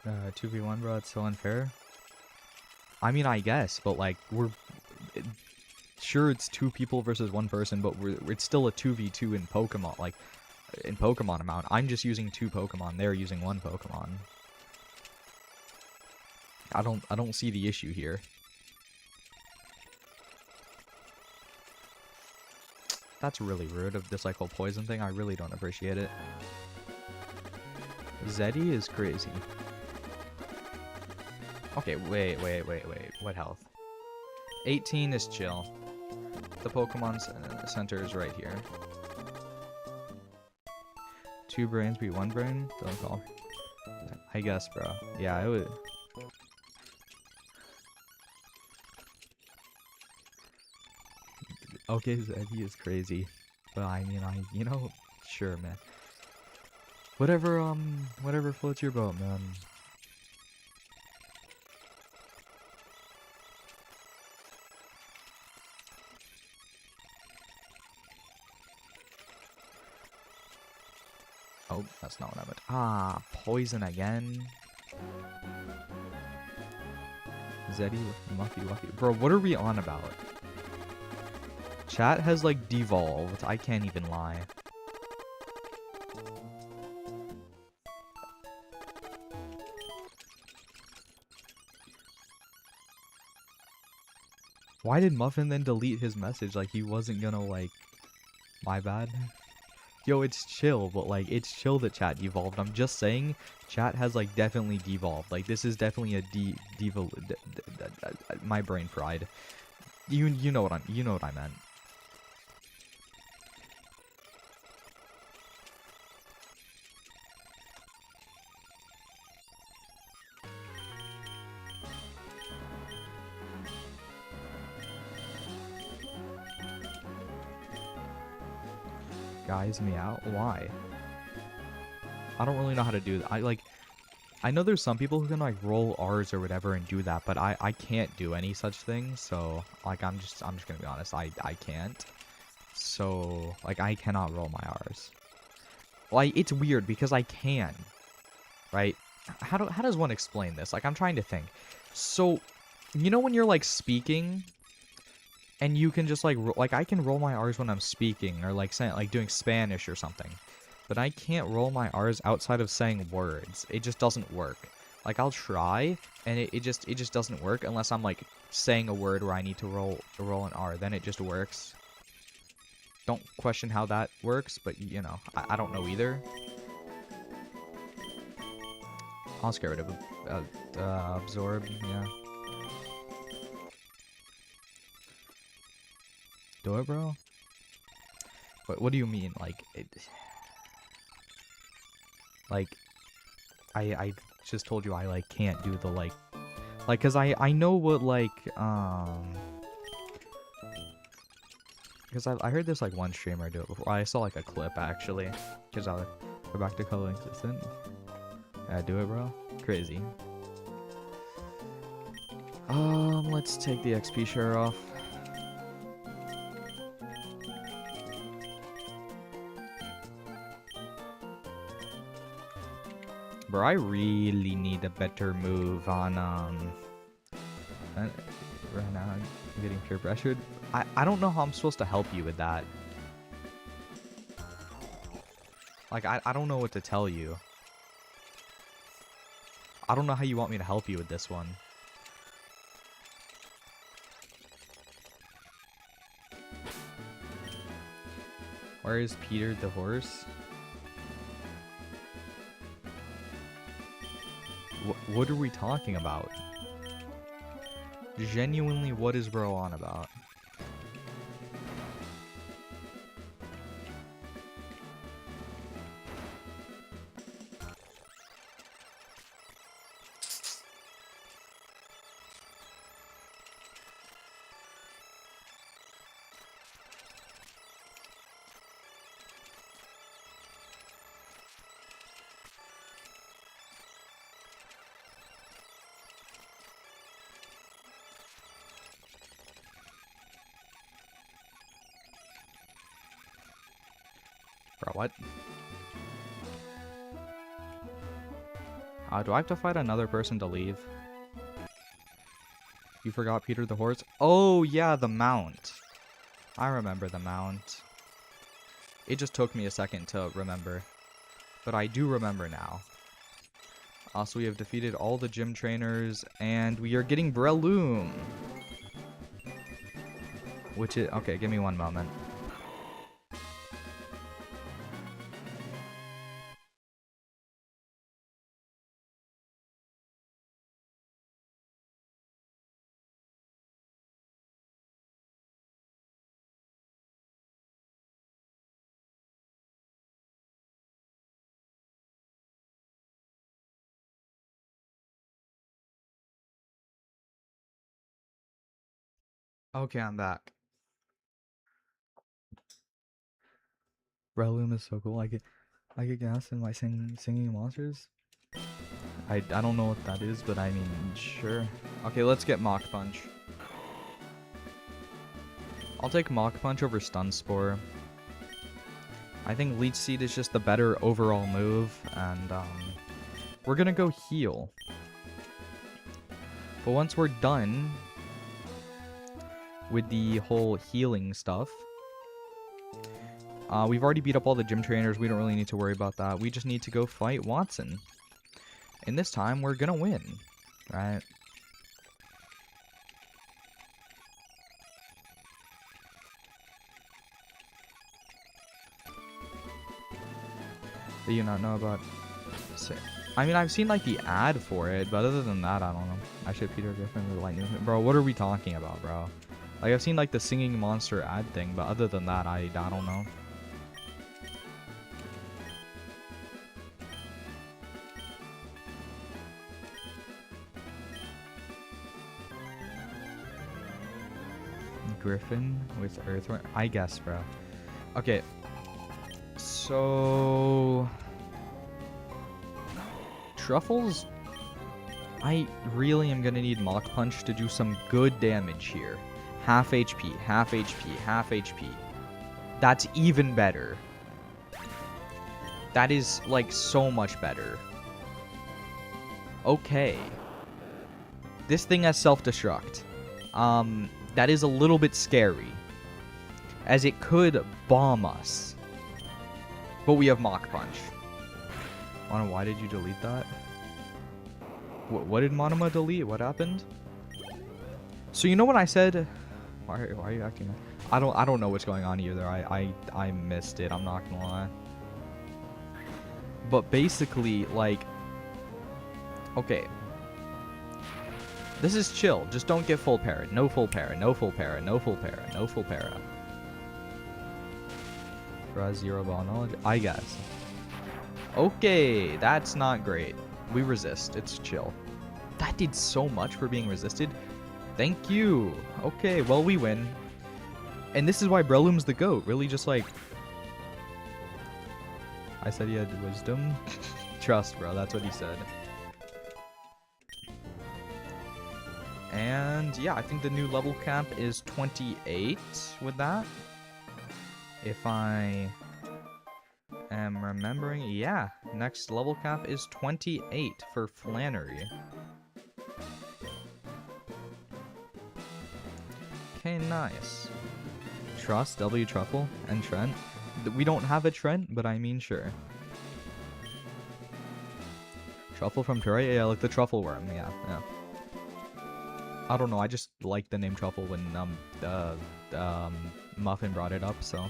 Uh, 2v1, bro, it's so unfair. I mean, I guess, but like, sure, it's 2 people versus 1 person, but it's still a 2v2 in Pokemon, like, in Pokemon amount. I'm just using 2 Pokemon, they're using 1 Pokemon. I don't see the issue here. That's really rude of this like whole poison thing. I really don't appreciate it. Zeddy is crazy. Okay, wait. What health? 18 is chill. The Pokemon Center is right here. 2 brains beat 1 brain? Don't call. I guess, bro. Yeah, it would. Okay, Zeddy is crazy. But I mean, you know, sure, man. Whatever floats your boat, man. Oh, that's not what I meant. Ah, poison again. Zeddy, Lucky. Bro, what are we on about? Chat has, like, devolved. I can't even lie. Why did Muffin then delete his message? Like, he wasn't gonna, like... My bad. Yo, it's chill, but, like, it's chill that chat devolved. I'm just saying, chat has, like, definitely devolved. Like, this is definitely a my brain fried. You know what I meant. Guys me out? Why? I don't really know how to do that. I know there's some people who can like roll R's or whatever and do that, but I can't do any such thing. So like I'm just gonna be honest. I can't. So like I cannot roll my R's. Like it's weird because I can, right? How does one explain this? Like I'm trying to think. So you know when you're like speaking. And you can just like I can roll my R's when I'm speaking or like saying like doing Spanish or something, but I can't roll my R's outside of saying words. It just doesn't work. Like I'll try, and it just doesn't work unless I'm like saying a word where I need to roll an R. Then it just works. Don't question how that works, but you know I don't know either. I'll just get rid of absorb. Yeah. Do it, bro? What do you mean? Like, like, I just told you I, like, can't do the, like, cause I know what, like, cause I heard this, like, one streamer do it before. I saw, like, a clip, actually. Cause I'll go back to color consistent. Yeah, do it, bro. Crazy. Let's take the XP share off. Bro, I really need a better move on, right now I'm getting peer pressured. I don't know how I'm supposed to help you with that. Like, I don't know what to tell you. I don't know how you want me to help you with this one. Where is Peter the horse? What are we talking about? Genuinely, what is bro on about? Bro, what? Do I have to fight another person to leave? You forgot Peter the horse? Oh, yeah, the mount. I remember the mount. It just took me a second to remember. But I do remember now. Also, we have defeated all the gym trainers, and we are getting Breloom. Which is... Okay, give me one moment. Okay, I'm back. Breloom is so cool. I get gas in my singing monsters. I don't know what that is, but I mean, sure. Okay, let's get Mach Punch. I'll take Mach Punch over Stun Spore. I think Leech Seed is just the better overall move, and we're gonna go heal. But once we're done with the whole healing stuff, we've already beat up all the gym trainers. We don't really need to worry about that. We just need to go fight Watson. And this time, we're gonna win, right? Do you not know about... I mean, I've seen, like, the ad for it, but other than that, I don't know. I should Peter Griffin with lightning. Bro, what are we talking about, bro? Like, I've seen, like, the singing monster ad thing, but other than that, I don't know. Griffin with Earthworm? I guess, bro. Okay. So... Truffles? I really am gonna need Mach Punch to do some good damage here. Half HP, half HP, half HP. That's even better. That is, like, so much better. Okay. This thing has self-destruct. That is a little bit scary, as it could bomb us. But we have Mach Punch. Mono, why did you delete that? What did Monoma delete? What happened? So you know what I said? Why are you acting? I don't know what's going on either. I missed it. I'm not gonna lie. But basically, like, okay. This is chill. Just don't get full para. No full para. No full para. No full para. No full para. For zero ball knowledge, I guess. Okay, that's not great. We resist. It's chill. That did so much for being resisted. Thank you. Okay, well, we win. And this is why Breloom's the GOAT. Really just like... I said he had wisdom. Trust, bro. That's what he said. And yeah, I think the new level cap is 28 with that. If I am remembering, yeah, next level cap is 28 for Flannery. Okay, nice. Trust, W Truffle, and Trent. We don't have a Trent, but I mean sure. Truffle from Terraria? Yeah, like the truffle worm, yeah. I don't know, I just like the name Truffle when Muffin brought it up, so.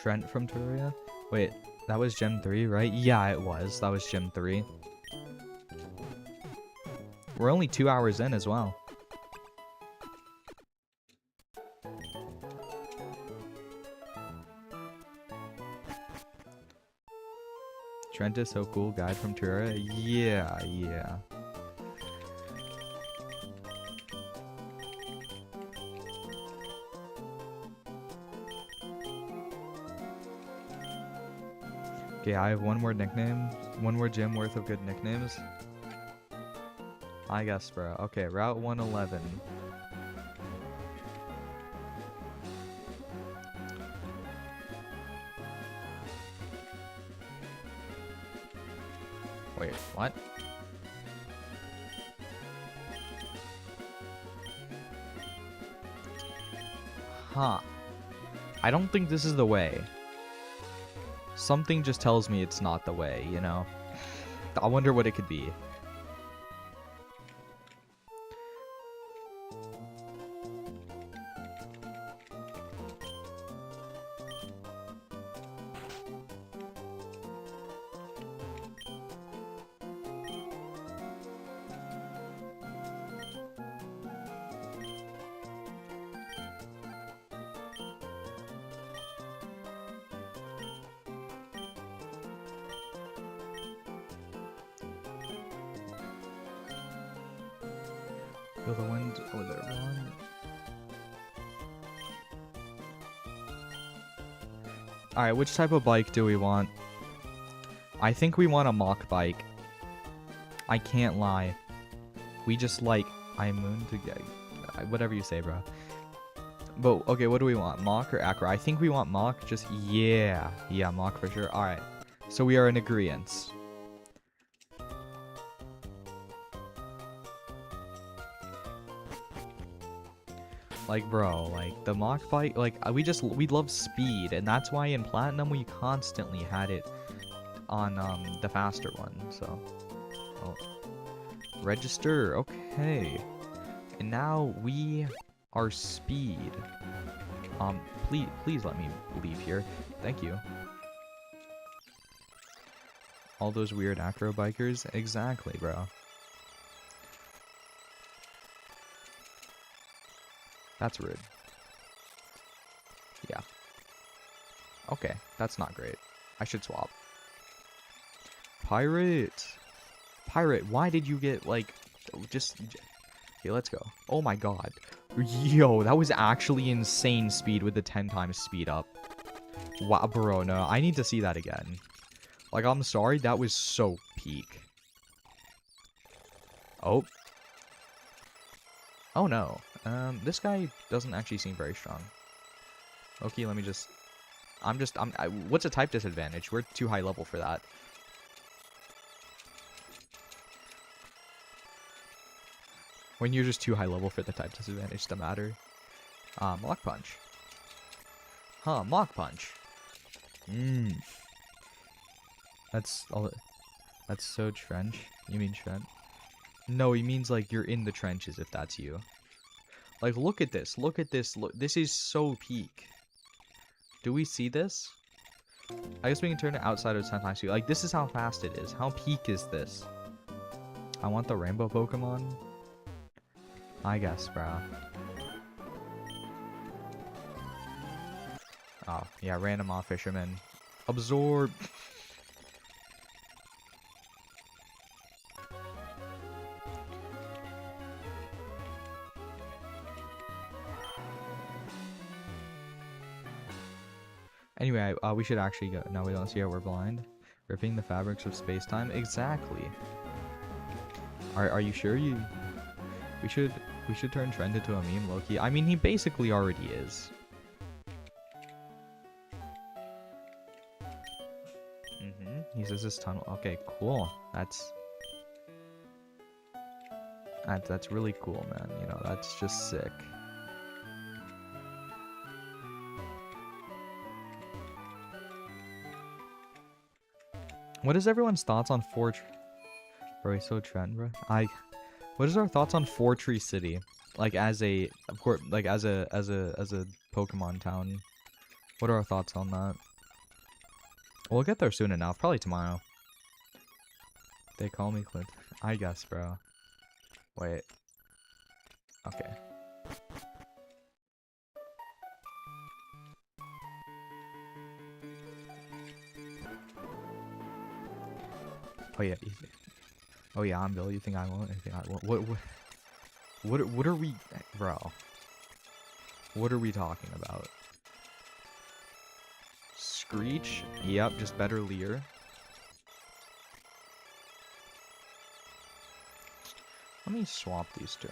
Trent from Terraria? Wait, that was Gem 3, right? Yeah, it was. That was Gem 3. We're only 2 hours in as well. Trent is so cool. Guide from Terraria? Yeah. Okay, I have one more nickname. One more gym worth of good nicknames. I guess, bro. Okay, Route 111. Wait, what? Huh. I don't think this is the way. Something just tells me it's not the way, you know? I wonder what it could be. Feel the wind over there, Ron. Alright, which type of bike do we want? I think we want a Mach bike. I can't lie. We just like... I moon to get... Whatever you say, bro. But, okay, what do we want? Mach or Acro? I think we want Mach. Just, yeah. Yeah, Mach for sure. Alright. So we are in agreeance. Like, bro, like, the Mach bike, like, we love speed, and that's why in Platinum we constantly had it on, the faster one, so. Oh. Register. Okay. And now we are speed. Please let me leave here. Thank you. All those weird acro bikers? Exactly, bro. That's rude. Yeah. Okay, that's not great. I should swap. Pirate! Pirate, why did you get, like, just... Okay, let's go. Oh my god. Yo, that was actually insane speed with the 10 times speed up. Wow, bro, no, I need to see that again. Like, I'm sorry, that was so peak. Oh. Oh no. This guy doesn't actually seem very strong. Okay, let me just... what's a type disadvantage? We're too high level for that. When you're just too high level for the type disadvantage to matter. Mock punch. Huh, mock punch. That's all. That's so trench. You mean Trent? No, he means like you're in the trenches if that's you. Like, look at this. Look at this. Look, this is so peak. Do we see this? I guess we can turn it outside of 10 times speed. Like, this is how fast it is. How peak is this? I want the rainbow Pokemon. I guess, bro. Oh, yeah, random off fisherman. Absorb. Anyway, we should actually go. No, we don't see how we're blind. Ripping the fabrics of space-time. Exactly. Are you sure you... We should turn Trent into a meme, Loki. I mean, he basically already is. He says this tunnel. Okay, cool. That's really cool, man. You know, that's just sick. What is everyone's thoughts on Bro, he's so Trent, bro. What is our thoughts on Fortree City? Like, as a, of course, like as a Pokemon town. What are our thoughts on that? We'll get there soon enough. Probably tomorrow. They call me Clint. I guess, bro. Wait. Okay. Oh yeah. Oh yeah, I'm Bill. You think I won't? Anything I won't? What are we, bro? What are we talking about? Screech? Yep, just better Leer. Let me swap these two.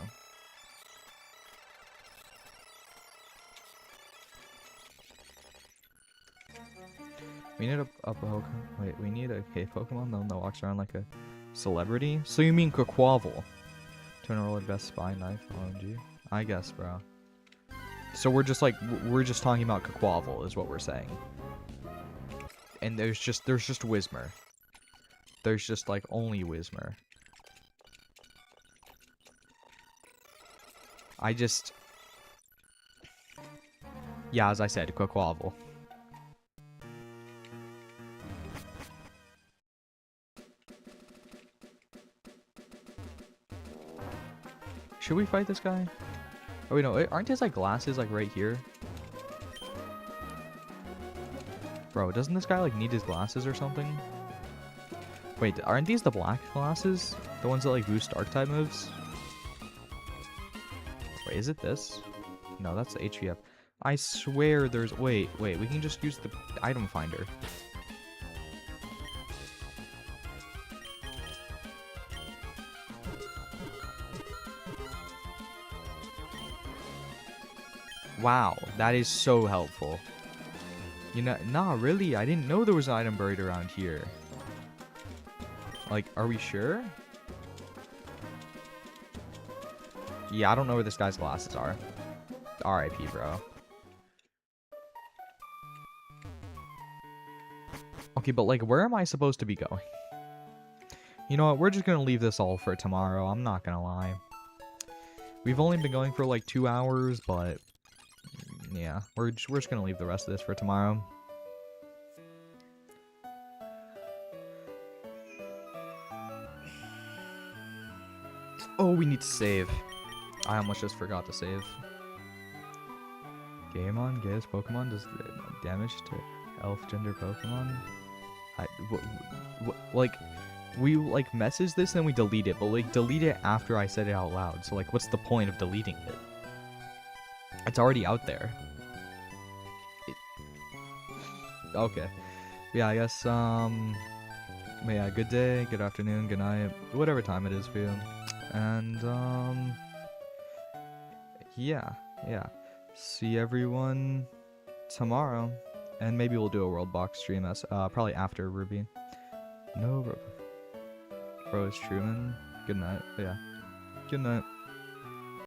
We need a Pokemon. Wait, we need a cave Pokemon that walks around like a celebrity? So you mean Quaquaval? Turn a roll at best spy knife. OMG. I guess, bro. So we're just talking about Quaquaval is what we're saying. And there's just Whismur. There's just like only Whismur. Yeah, as I said, Quaquaval. Should we fight this guy? Oh wait, no, aren't his like glasses like right here? Bro, doesn't this guy like need his glasses or something? Wait, aren't these the black glasses? The ones that like boost dark type moves? Wait, is it this? No, that's the HVF. I swear there's... Wait, we can just use the item finder. Wow, that is so helpful. You know, nah, really, I didn't know there was an item buried around here. Like, are we sure? Yeah, I don't know where this guy's glasses are. RIP, bro. Okay, but like, where am I supposed to be going? You know what? We're just gonna leave this all for tomorrow. I'm not gonna lie. We've only been going for like 2 hours, but yeah, we're just gonna leave the rest of this for tomorrow. Oh, we need to save. I almost just forgot to save. Gameon, gayest Pokemon does damage to elf gender Pokemon. Like, we like message this and then we delete it, but like delete it after I said it out loud. So like, what's the point of deleting it? It's already out there. Okay. Yeah, I guess. Yeah. Good day, good afternoon, good night, whatever time it is for you. And yeah. See everyone tomorrow, and maybe we'll do a World Box stream as probably after Ruby. No, Rose Truman. Good night. Yeah. Good night.